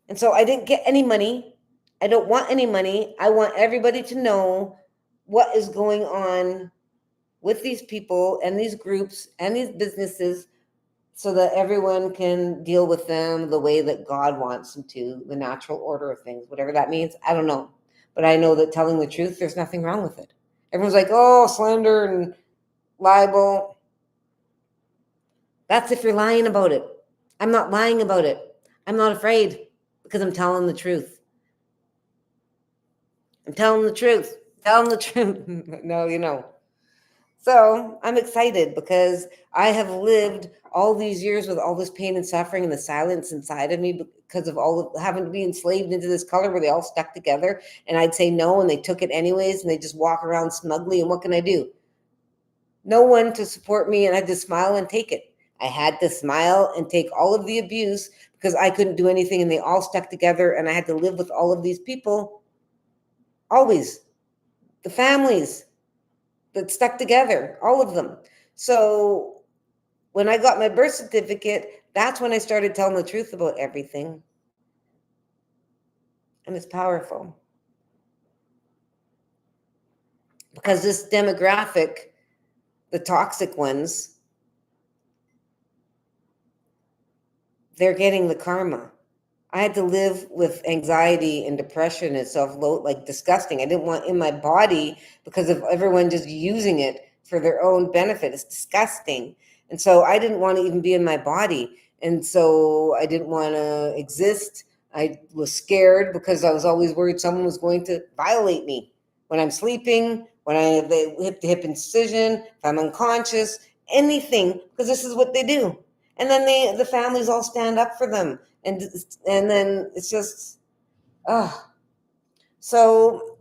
And so I didn't get any money. I don't want any money. I want everybody to know what is going on with these people and these groups and these businesses, so that everyone can deal with them the way that God wants them to, the natural order of things, whatever that means. I don't know. But I know that telling the truth, there's nothing wrong with it. Everyone's like, oh, slander and libel. That's if you're lying about it. I'm not lying about it. I'm not afraid, because I'm telling the truth. I'm telling the truth. Telling the truth. No, you know. So I'm excited because I have lived all these years with all this pain and suffering and the silence inside of me, because of all of having to be enslaved into this color where they all stuck together. And I'd say no, and they took it anyways, and they just walk around smugly. And what can I do? No one to support me, and I had to smile and take it. I had to smile and take all of the abuse because I couldn't do anything, and they all stuck together, and I had to live with all of these people. Always. The families that stuck together, all of them. So when I got my birth certificate, that's when I started telling the truth about everything. And it's powerful. Because this demographic, the toxic ones, they're getting the karma. I had to live with anxiety and depression and self-loathing, like disgusting. I didn't want in my body because of everyone just using it for their own benefit. It's disgusting. And so I didn't want to even be in my body. And so I didn't want to exist. I was scared because I was always worried someone was going to violate me when I'm sleeping, when I have the hip incision, if I'm unconscious, anything, because this is what they do. And then the families all stand up for them. And then it's just, so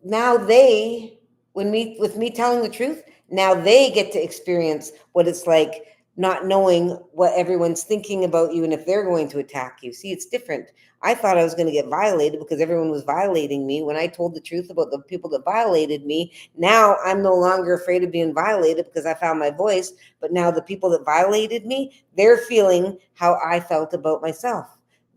now with me telling the truth, now they get to experience what it's like not knowing what everyone's thinking about you and if they're going to attack you. See, it's different. I thought I was going to get violated because everyone was violating me. When I told the truth about the people that violated me, now I'm no longer afraid of being violated because I found my voice. But now the people that violated me, they're feeling how I felt about myself.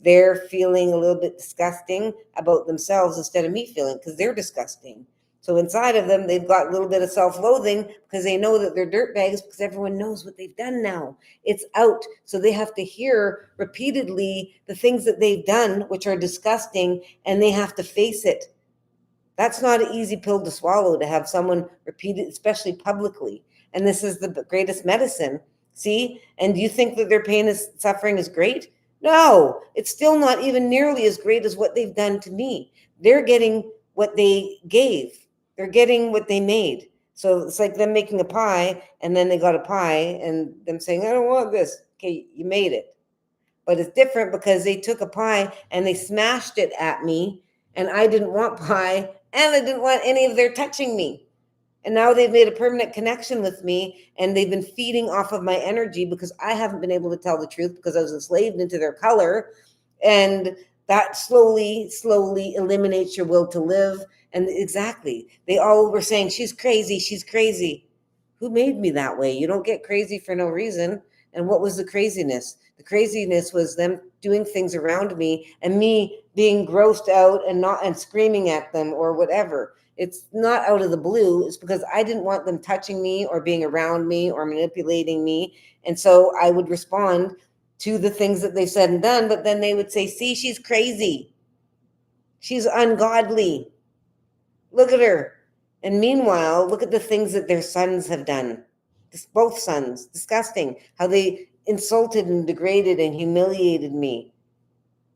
They're feeling a little bit disgusting about themselves instead of me feeling, because they're disgusting. So inside of them, they've got a little bit of self-loathing because they know that they're dirtbags, because everyone knows what they've done now. It's out. So they have to hear repeatedly the things that they've done, which are disgusting, and they have to face it. That's not an easy pill to swallow, to have someone repeat it, especially publicly. And this is the greatest medicine. See? And do you think that their pain and suffering is great? No, it's still not even nearly as great as what they've done to me. They're getting what they gave. They're getting what they made. So it's like them making a pie, and then they got a pie, and them saying, I don't want this. Okay, you made it. But it's different because they took a pie and they smashed it at me, and I didn't want pie, and I didn't want any of their touching me. And now they've made a permanent connection with me, and they've been feeding off of my energy because I haven't been able to tell the truth because I was enslaved into their color. And that slowly eliminates your will to live. And exactly, they all were saying, she's crazy, she's crazy. Who made me that way? You don't get crazy for no reason. And what was the craziness? The craziness was them doing things around me and me being grossed out and screaming at them or whatever. It's not out of the blue. It's because I didn't want them touching me or being around me or manipulating me. And so I would respond to the things that they said and done, but then they would say, see, she's crazy. She's ungodly. Look at her. And meanwhile, look at the things that their sons have done. Both sons. Disgusting. How they insulted and degraded and humiliated me.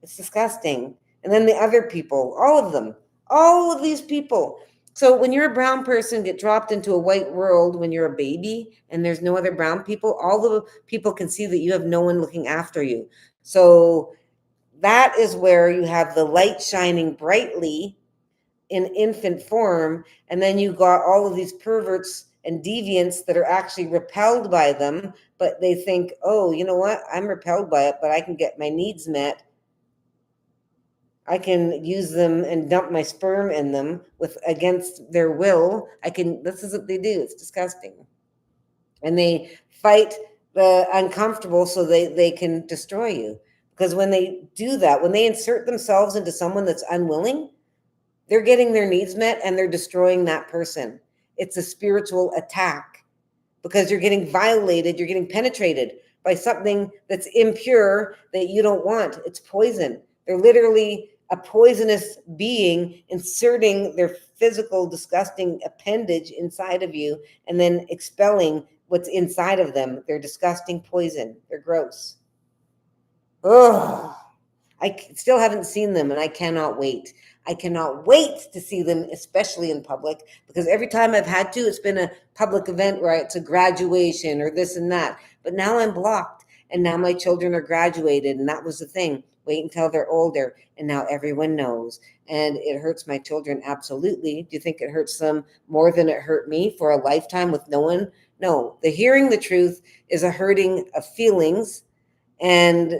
It's disgusting. And then the other people, all of them, all of these people. So when you're a brown person, get dropped into a white world when you're a baby and there's no other brown people, all the people can see that you have no one looking after you. So That is where you have the light shining brightly in infant form, and then you got all of these perverts and deviants that are actually repelled by them, but they think, oh, you know what, I'm repelled by it, but I can get my needs met. I can use them and dump my sperm in them with against their will. I can, this is what they do. It's disgusting. And they fight the uncomfortable so they can destroy you. Because when they do that, when they insert themselves into someone that's unwilling, they're getting their needs met and they're destroying that person. It's a spiritual attack because you're getting violated, you're getting penetrated by something that's impure that you don't want. It's poison. They're literally a poisonous being inserting their physical, disgusting appendage inside of you and then expelling what's inside of them. They're disgusting poison. They're gross. Ugh. I still haven't seen them and I cannot wait. I cannot wait to see them, especially in public, because every time I've had to, it's been a public event where it's a graduation or this and that. But now I'm blocked and now my children are graduated. And that was the thing. Wait until they're older. And now everyone knows. And it hurts my children. Absolutely. Do you think it hurts them more than it hurt me for a lifetime with no one? No, the hearing the truth is a hurting of feelings, and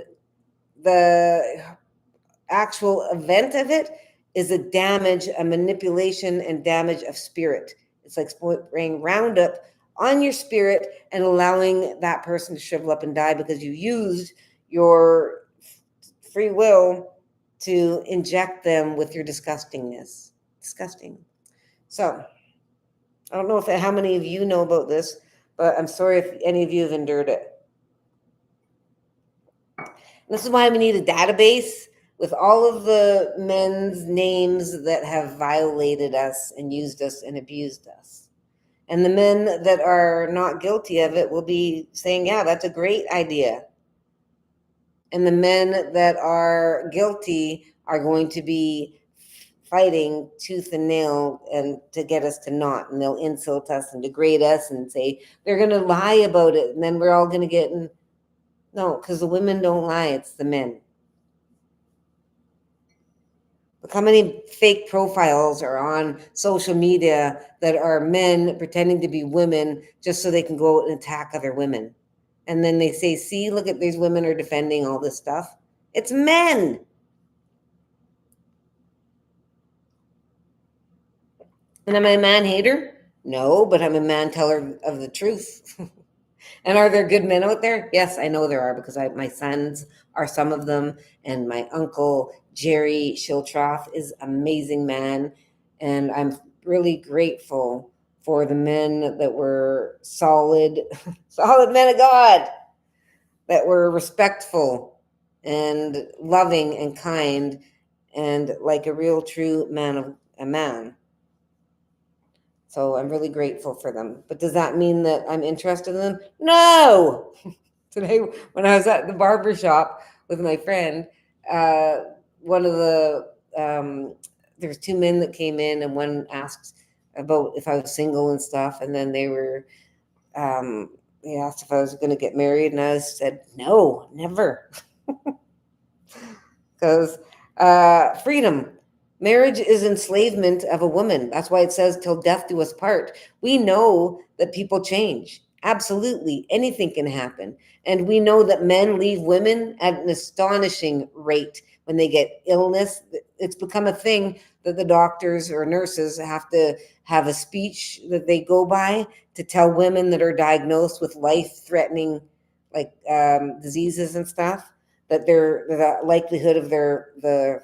the actual event of it is a damage, a manipulation and damage of spirit. It's like spraying Roundup on your spirit and allowing that person to shrivel up and die because you used your free will to inject them with your disgustingness. Disgusting. So I don't know if how many of you know about this, but I'm sorry if any of you have endured it. This is why we need a database with all of the men's names that have violated us and used us and abused us. And the men that are not guilty of it will be saying, yeah, that's a great idea. And the men that are guilty are going to be fighting tooth and nail and to get us to not. And they'll insult us and degrade us and say, they're going to lie about it. And then we're all going to get in. No, because the women don't lie, it's the men. Look how many fake profiles are on social media that are men pretending to be women just so they can go out and attack other women. And then they say, see, look at these women are defending all this stuff. It's men. And am I a man hater? No, but I'm a man teller of the truth. And are there good men out there? Yes, I know there are because my sons are some of them. And my uncle, Jerry Shiltroff, is an amazing man. And I'm really grateful for the men that were solid, solid men of God, that were respectful and loving and kind and like a real true man of a man. So I'm really grateful for them. But does that mean that I'm interested in them? No. Today, when I was at the barber shop with my friend, one of the there's two men that came in, and one asked about if I was single and stuff, and then they asked if I was going to get married, and I said no, never, because freedom. Marriage is enslavement of a woman. That's why it says, till death do us part. We know that people change. Absolutely. Anything can happen. And we know that men leave women at an astonishing rate when they get illness. It's become a thing that the doctors or nurses have to have a speech that they go by to tell women that are diagnosed with life-threatening like diseases and stuff, that the likelihood of the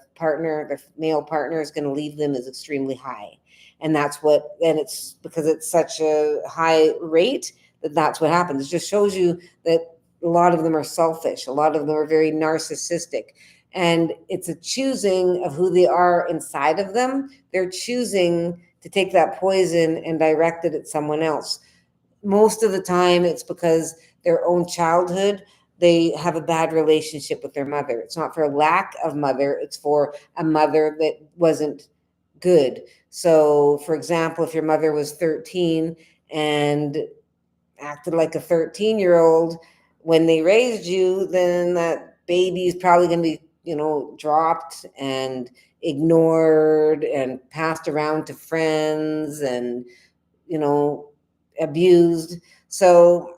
male partner is going to leave them is extremely high. And it's because it's such a high rate that's what happens. It just shows you that a lot of them are selfish. A lot of them are very narcissistic. And it's a choosing of who they are inside of them. They're choosing to take that poison and direct it at someone else. Most of the time, it's because their own childhood, they have a bad relationship with their mother. It's not for a lack of mother, it's for a mother that wasn't good. So, for example, if your mother was 13 and acted like a 13-year-old when they raised you, then that baby is probably going to be, dropped and ignored and passed around to friends and, you know, abused. So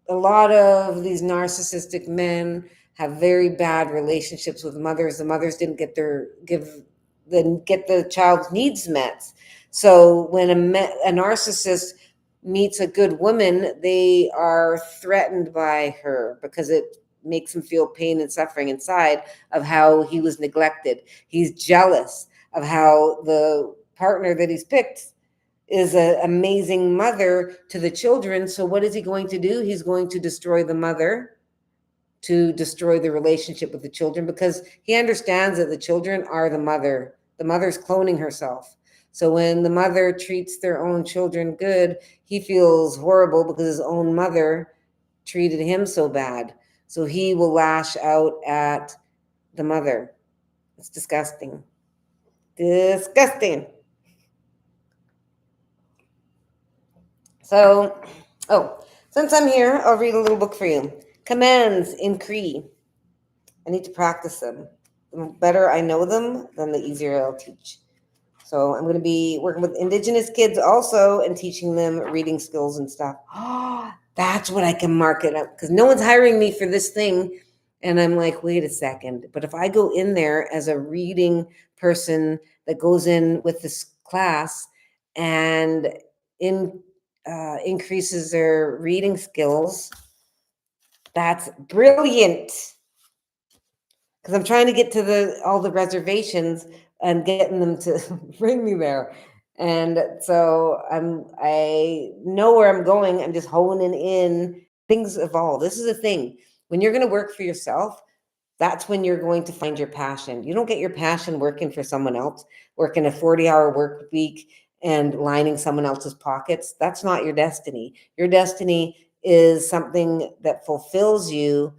a lot of these narcissistic men have very bad relationships with mothers. The mothers didn't get the child's needs met. So when a narcissist meets a good woman, they are threatened by her because it makes him feel pain and suffering inside of how he was neglected. He's jealous of how the partner that he's picked is an amazing mother to the children. So what is he going to do? He's going to destroy the mother to destroy the relationship with the children, because he understands that the children are the mother. The mother's cloning herself. So when the mother treats their own children good, he feels horrible because his own mother treated him so bad. So he will lash out at the mother. It's disgusting. Disgusting. So, since I'm here, I'll read a little book for you. Commands in Cree. I need to practice them. The better I know them, then the easier I'll teach. So I'm going to be working with Indigenous kids also and teaching them reading skills and stuff. Oh, that's what I can market up, because no one's hiring me for this thing. And I'm like, wait a second. But if I go in there as a reading person that goes in with this class and increases their reading skills, that's brilliant. Because I'm trying to get to all the reservations and getting them to bring me there. And so I know where I'm going. I'm just honing in. Things evolve. This is a thing. When you're going to work for yourself, that's when you're going to find your passion. You don't get your passion working for someone else, working a 40-hour work week and lining someone else's pockets. That's not your destiny. Your destiny is something that fulfills you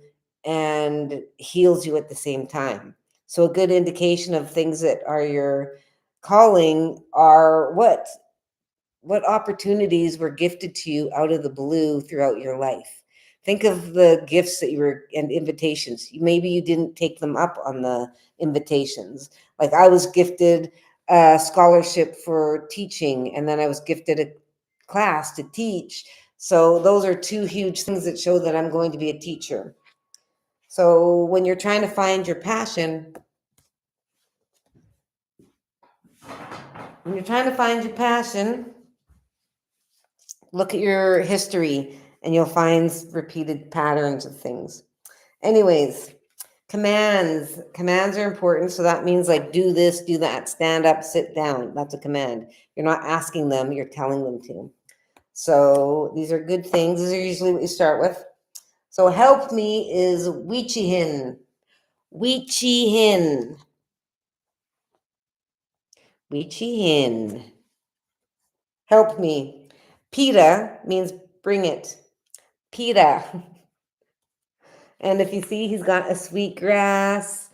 and heals you at the same time. So a good indication of things that are your calling are what opportunities were gifted to you out of the blue throughout your life. Think of the gifts that you were and invitations. Maybe you didn't take them up on the invitations. Like I was gifted a scholarship for teaching, and then I was gifted a class to teach. So those are two huge things that show that I'm going to be a teacher. So when you're trying to find your passion, look at your history and you'll find repeated patterns of things. Anyways, commands. Commands are important. So that means like do this, do that, stand up, sit down. That's a command. You're not asking them, you're telling them to. So these are good things. These are usually what you start with. So help me is Wichihin. Wichihin. Wichihin. Help me. Pita means bring it. Pita. And if you see, he's got a sweet grass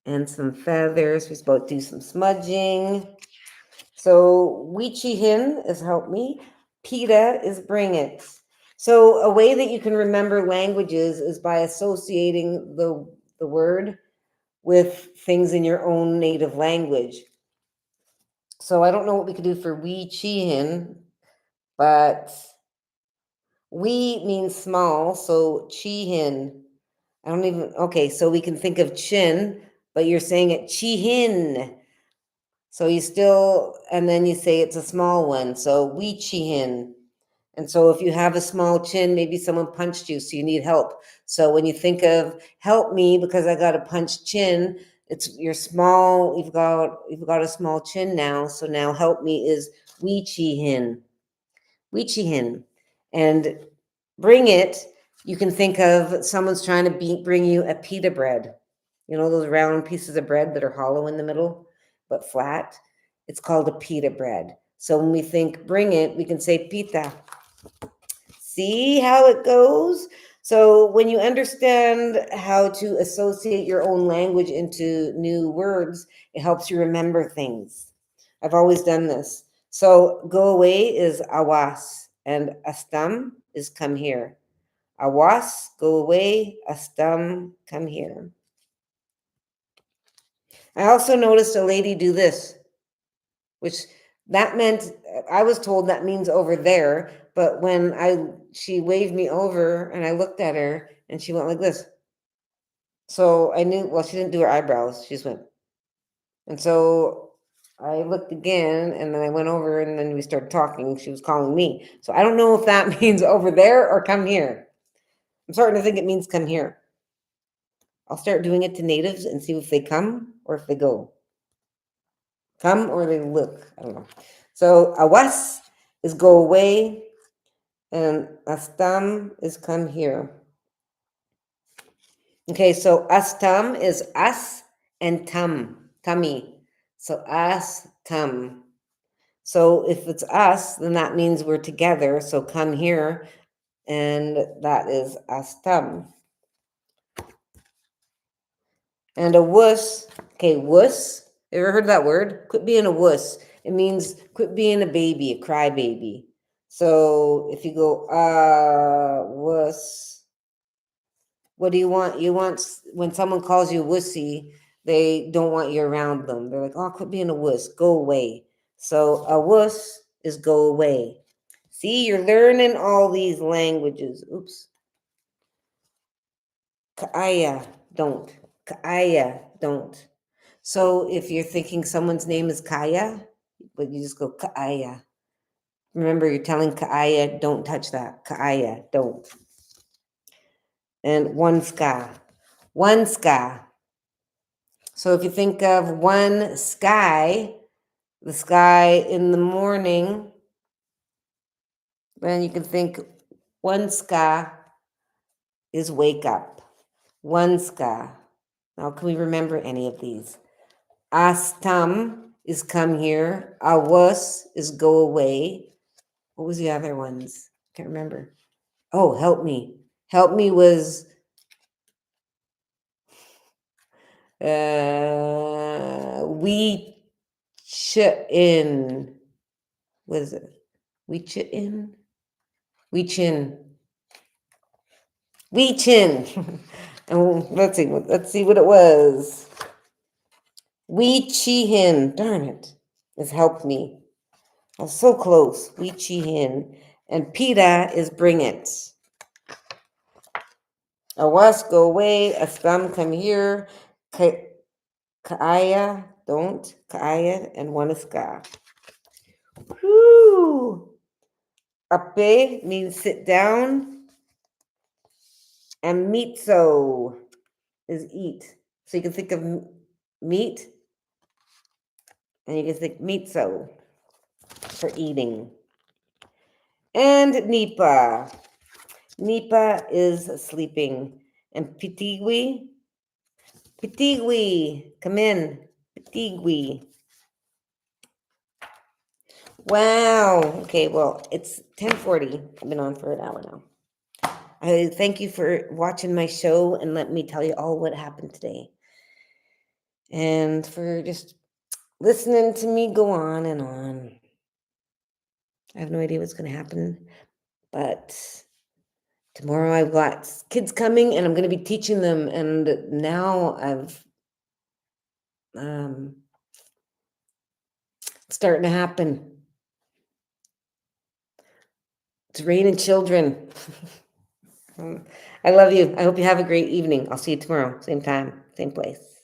and some feathers. He's about to do some smudging. So Wichihin is help me. Pita is bring it. So a way that you can remember languages is by associating the word with things in your own native language. So I don't know what we could do for Wichihin, but we means small, so chihin. I don't even, okay, so we can think of chin, but you're saying it chihin. So you still, and then you say it's a small one. So we chihin. And so if you have a small chin, maybe someone punched you, so you need help. So when you think of help me because I got a punched chin, it's you're small, you've got a small chin now. So now help me is we chihin. Wichihin. And bring it, you can think of someone's trying to bring you a pita bread. You know those round pieces of bread that are hollow in the middle, but flat? It's called a pita bread. So when we think bring it, we can say pita. See how it goes? So when you understand how to associate your own language into new words, it helps you remember things. I've always done this. So go away is awas, and astam is come here. Awas, go away, astam, come here. I also noticed a lady do this, which that meant, I was told that means over there, but when she waved me over and I looked at her and she went like this. So I knew, well, she didn't do her eyebrows, she just went. And so I looked again and then I went over and then we started talking. She was calling me. So I don't know if that means over there or come here. I'm starting to think it means come here. I'll start doing it to natives and see if they come or if they go. Come or they look. I don't know. So awas is go away and astam is come here. Okay, so astam is us and tummy. So astam. So if it's us, then that means we're together. So come here, and that is astam. And a wuss, okay, wuss. You ever heard that word? Quit being a wuss. It means quit being a baby, a crybaby. So if you go, wuss, what do you want? You want, when someone calls you wussy, they don't want you around them. They're like, oh, quit being a wuss, go away. So a wuss is go away. See, you're learning all these languages. Oops. Kaya, don't. Kaya, don't. So if you're thinking someone's name is Kaya, but you just go Kaya. Remember, you're telling Kaya, don't touch that. Kaya, don't. And one ska. One ska. So if you think of one sky, the sky in the morning, then you can think one ska is wake up. One ska. Now, can we remember any of these? Astam is come here. Awas is go away. What was the other ones? Can't remember. Oh, help me. Help me was we in. What is it? We in. We chin. We chin. And let's see what it was. We hin. Darn it. It's helped me. I was so close. We hin. And Pita is bring it. Awas, go away. Astam, come here. Kaaya, don't. Kaaya, and one is ka. Whew. Ape means sit down. And mitso is eat. So you can think of meat. And you can think mitso for eating. And nipa. Nipa is sleeping. And pitigui. Pitigui. Come in. Pitigui. Wow. Okay, well, it's 10:40. I've been on for an hour now. I thank you for watching my show and let me tell you all what happened today. And for just listening to me go on and on. I have no idea what's going to happen, but tomorrow I've got kids coming and I'm going to be teaching them. And now I've it's starting to happen. It's raining children. I love you. I hope you have a great evening. I'll see you tomorrow. Same time, same place.